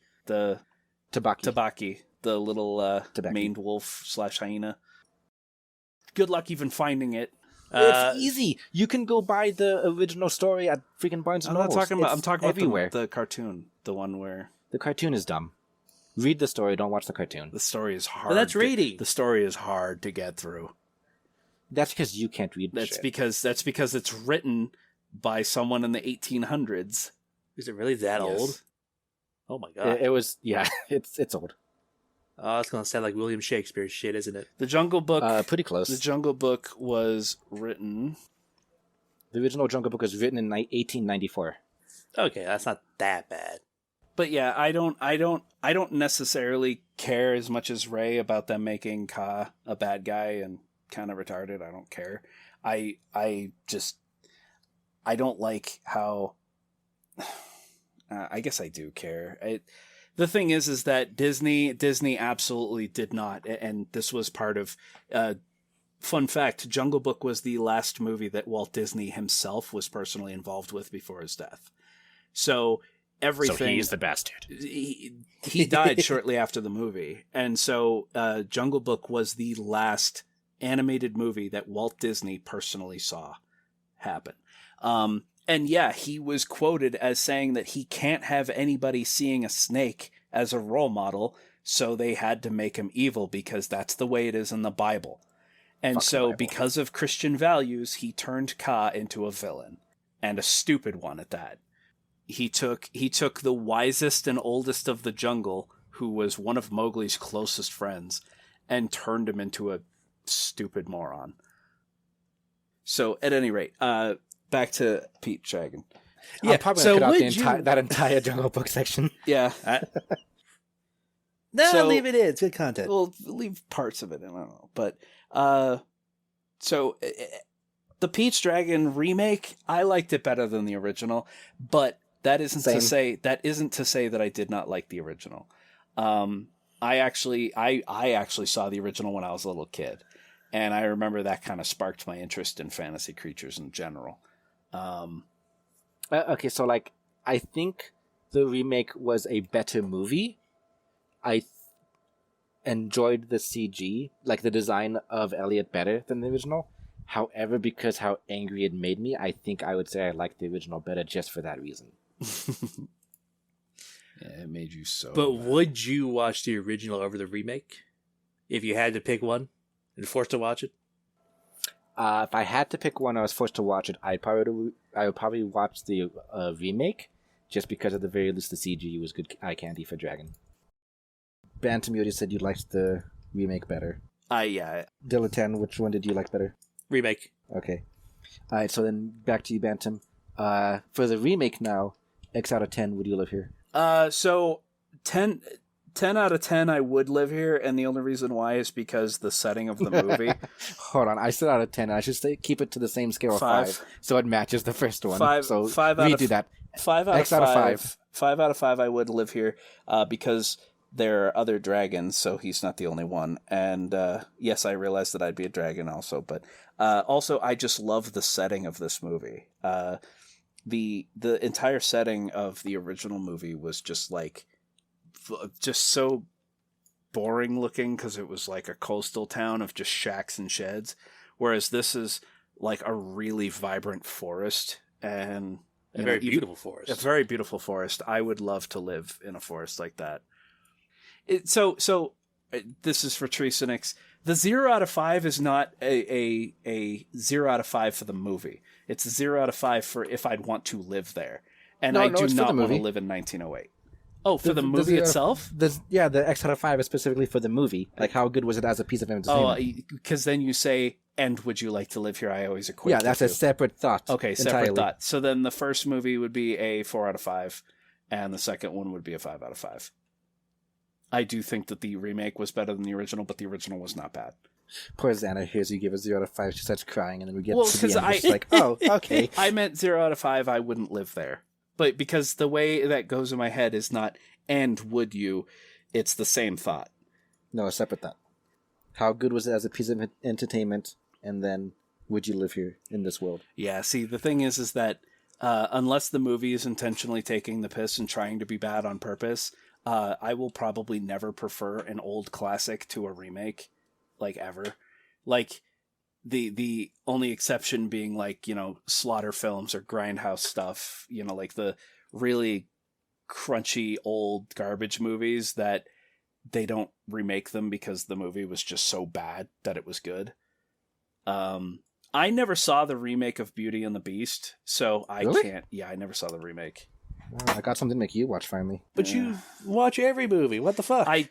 Tabaki, the little maned wolf / hyena. Good luck even finding it. It's easy. You can go buy the original story at freaking Barnes and Noble. I'm talking everywhere. About the cartoon, the one where the cartoon is dumb. Read the story. Don't watch the cartoon. The story is hard. But that's reading. The story is hard to get through. That's because you can't read. That's because it's written by someone in the 1800s. Is it really that old? Oh my god! It was. Yeah, it's old. Oh, it's gonna sound like William Shakespeare shit, isn't it? The Jungle Book. Pretty close. The Jungle Book was written. The original Jungle Book was written in 1894. Okay, that's not that bad. But yeah, I don't necessarily care as much as Ray about them making Ka a bad guy and kind of retarded. I don't care. I don't like how. I guess I do care. The thing is that Disney absolutely did not, and this was part of. Fun fact: Jungle Book was the last movie that Walt Disney himself was personally involved with before his death. So everything. So he's the bastard. He died shortly after the movie, and so Jungle Book was the last animated movie that Walt Disney personally saw happen. And yeah, he was quoted as saying that he can't have anybody seeing a snake as a role model, so they had to make him evil because that's the way it is in the Bible. And Fuck the so Bible. because of Christian values, he turned Ka into a villain, and a stupid one at that. He took the wisest and oldest of the jungle, who was one of Mowgli's closest friends, and turned him into a stupid moron. So at any rate, back to Pete Dragon. I'm probably going to cut out that entire Jungle Book section. Yeah. No, So- leave it in. It's good content. We'll leave parts of it, I don't know. But, so the Peach Dragon remake, I liked it better than the original, but that isn't to say that I did not like the original. I actually saw the original when I was a little kid, and I remember that kind of sparked my interest in fantasy creatures in general. Okay, so like, I think the remake was a better movie. I enjoyed the CG, like the design of Elliot, better than the original. However, because how angry it made me, I think I would say I liked the original better just for that reason. Yeah, it made you so. But mad. would you watch the original over the remake? If you had to pick one and forced to watch it? If I had to pick one, I was forced to watch it. I would probably watch the remake, just because at the very least the CG was good eye candy for Dragon. Bantam, you already said you liked the remake better. Yeah. Diletan, which one did you like better? Remake. Okay. Alright, so then back to you, Bantam. For the remake now, X out of 10, would you live here? So 10 out of 10 I would live here, and the only reason why is because the setting of the movie. Hold on, I said out of 10. I should say keep it to the same scale of 5, so it matches the first one. Five so out of redo that. 5 out X of out 5. of 5. 5 out of 5 I would live here, because there are other dragons, so he's not the only one. And yes, I realized that I'd be a dragon also, but also I just love the setting of this movie. The entire setting of the original movie was just like just so boring looking, because it was like a coastal town of just shacks and sheds, whereas this is like a really vibrant forest and A very beautiful forest. a very beautiful forest. I would love to live in a forest like that. So this is for Treesonix. The 0 out of 5 is not a 0 out of 5 for the movie. It's a 0 out of 5 for if I'd want to live there. And No, I no, do it's for not the want to movie. live in 1908. Oh, for the movie 0 itself? The X out of 5 is specifically for the movie. Like, how good was it as a piece of entertainment? Oh, because then you say, and would you like to live here? I always equate yeah, the that's a two. separate thought. Okay, separate entirely. thought. So then the first movie would be a 4 out of 5, and the second one would be a 5 out of 5. I do think that the remake was better than the original, but the original was not bad. Poor Xana hears you give a 0 out of 5, she starts crying, and then we get Well, to the 'cause end. I- It's like, oh, okay. I meant 0 out of 5, I wouldn't live there. But because the way that goes in my head is not, and would you, it's the same thought. No, a separate thought. How good was it as a piece of entertainment, and then would you live here in this world? Yeah, see, the thing is that unless the movie is intentionally taking the piss and trying to be bad on purpose, I will probably never prefer an old classic to a remake, like, ever. Like, the only exception being, like, you know, Slaughter films or Grindhouse stuff, you know, like the really crunchy old garbage movies that they don't remake them because the movie was just so bad that it was good. I never saw the remake of Beauty and the Beast, so I Really? can't. Yeah, I never saw the remake. I got something to make you watch finally. But you watch every movie. What the fuck? I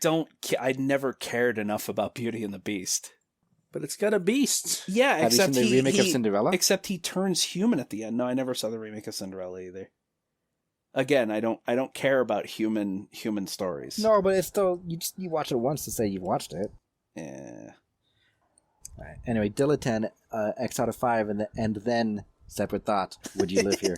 never cared enough about Beauty and the Beast. But it's got a beast. Yeah, Have you seen the remake of Cinderella? Except he turns human at the end. No, I never saw the remake of Cinderella either. Again, I don't care about human stories. No, but it's still, you watch it once to say you've watched it. Yeah. All right. Anyway, Diletan, X out of 5, and then separate thought. Would you live here?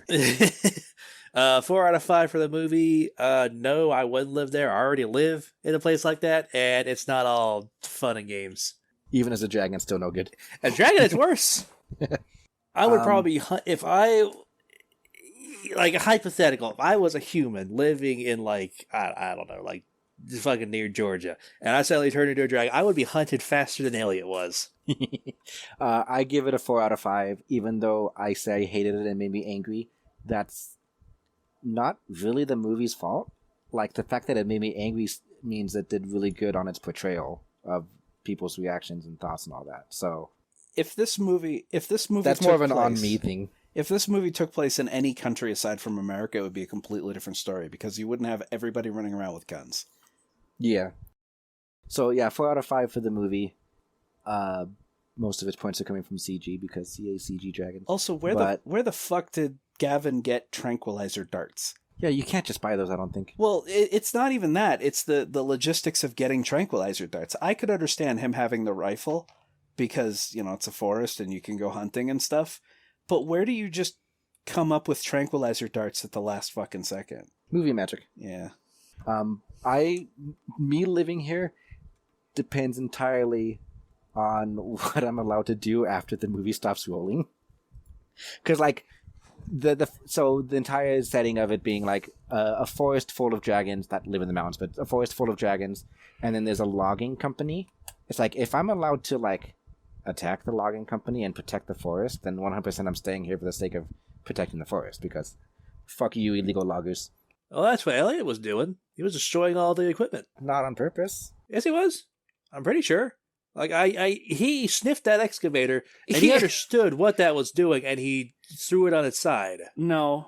4 out of 5 for the movie. No, I wouldn't live there. I already live in a place like that, and it's not all fun and games. Even as a dragon, still no good. A dragon is worse. I would probably hunt if I, like, a hypothetical. If I was a human living in, like, I don't know, like, fucking near Georgia, and I suddenly turned into a dragon, I would be hunted faster than Elliot was. I give it a 4 out of 5, even though I say I hated it and made me angry. that's not really the movie's fault. Like, the fact that it made me angry means it did really good on its portrayal of people's reactions and thoughts and all that. So if this movie that's more of an on me thing. If this movie took place in any country aside from America, it would be a completely different story because you wouldn't have everybody running around with guns. Yeah. So yeah, 4 out of 5 for the movie. Most of its points are coming from CG because CA CG dragons. Also, where the fuck did Gavin get tranquilizer darts? Yeah, you can't just buy those, I don't think. Well, it's not even that. It's the logistics of getting tranquilizer darts. I could understand him having the rifle because, it's a forest and you can go hunting and stuff. But where do you just come up with tranquilizer darts at the last fucking second? Movie magic. Yeah. Me living here depends entirely on what I'm allowed to do after the movie stops rolling. Because, like, so the entire setting of it being like a forest full of dragons that live in the mountains, but a forest full of dragons, and then there's a logging company. It's like, if I'm allowed to, like, attack the logging company and protect the forest, then 100% I'm staying here for the sake of protecting the forest, because fuck you, illegal loggers. Well, that's what Elliot was doing. He was destroying all the equipment. Not on purpose. Yes, he was. I'm pretty sure. Like, he sniffed that excavator, and he understood what that was doing, and he threw it on its side. No,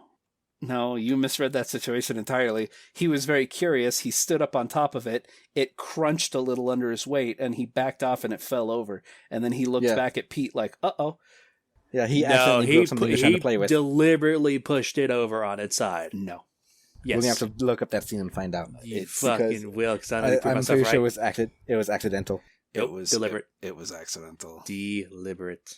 you misread that situation entirely. He was very curious. He stood up on top of it. It crunched a little under his weight, and he backed off, and it fell over. And then he looked back at Pete like, uh-oh. Yeah, he accidentally broke something he was trying to play with. He deliberately pushed it over on its side. No. Yes. We're going to have to look up that scene and find out. You fucking will, because I'm pretty sure it was accidental. It was deliberate. It was accidental. Deliberate.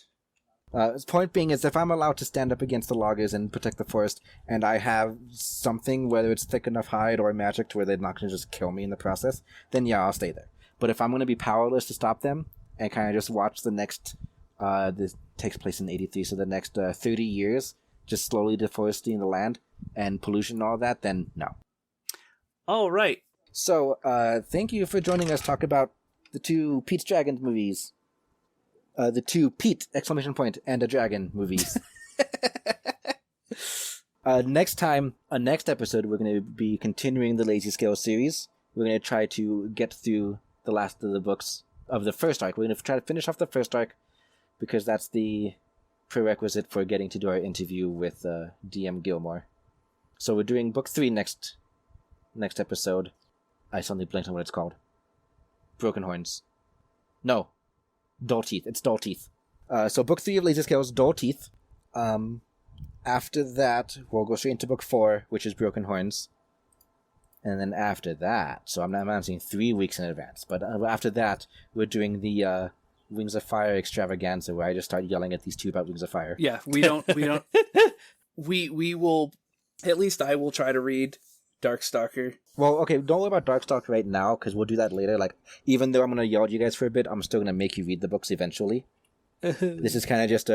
His point being is, if I'm allowed to stand up against the loggers and protect the forest, and I have something, whether it's thick enough hide or magic to where they're not going to just kill me in the process, then yeah, I'll stay there. But if I'm going to be powerless to stop them and kind of just watch the next, this takes place in 83, so the next 30 years, just slowly deforesting the land and pollution and all that, then no. All right. So, thank you for joining us talk about the two Pete's Dragons movies. The two Pete, ! And a dragon movies. Next episode, we're going to be continuing the Lazy Scale series. We're going to try to get through the last of the books of the first arc. We're going to try to finish off the first arc because that's the prerequisite for getting to do our interview with DM Gilmore. So we're doing book 3 next episode. I suddenly blanked on what it's called. Broken Horns. No. Dull Teeth. It's Dull Teeth. So book 3 of Lazy Scales, Dull Teeth. After that, we'll go straight into book 4, which is Broken Horns. And then after that, so I'm announcing 3 weeks in advance, but after that, we're doing the Wings of Fire extravaganza, where I just start yelling at these two about Wings of Fire. Yeah, we will, at least I will try to read Darkstalker. Well, okay, don't worry about Darkstalker right now, because we'll do that later. Like, even though I'm going to yell at you guys for a bit, I'm still going to make you read the books eventually. This is kind of just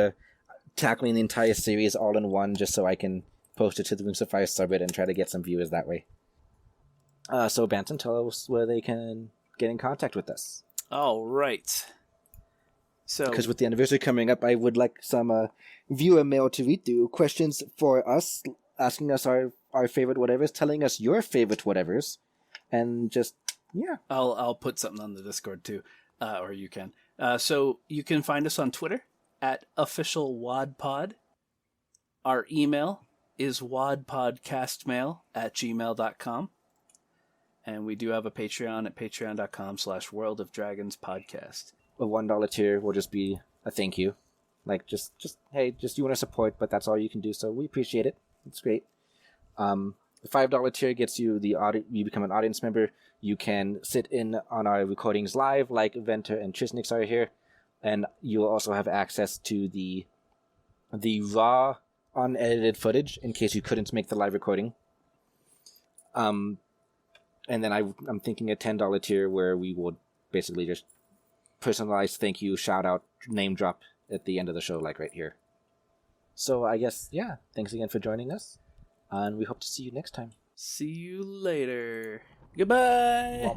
tackling the entire series all in one, just so I can post it to the Wings of Fire subreddit and try to get some viewers that way. So, Banton, tell us where they can get in contact with us. All right. So, because with the anniversary coming up, I would like some viewer mail to read through. Questions for us, asking us our favorite whatevers, telling us your favorite whatevers, and just, yeah. I'll put something on the Discord too, or you can. So you can find us on Twitter at officialwadpod. Our email is wadpodcastmail@gmail.com. And we do have a Patreon at patreon.com/worldofdragonspodcast. A $1 tier will just be a thank you. Like, just hey, you want to support, but that's all you can do, so we appreciate it. It's great. The $5 tier gets you you become an audience member. You can sit in on our recordings live, like Venter and Trisnix are here, and you'll also have access to the raw, unedited footage in case you couldn't make the live recording. And then I'm thinking a $10 tier where we will basically just personalized thank you, shout out, name drop at the end of the show, like right here. So I guess, yeah, thanks again for joining us, and we hope to see you next time. See you later. Goodbye.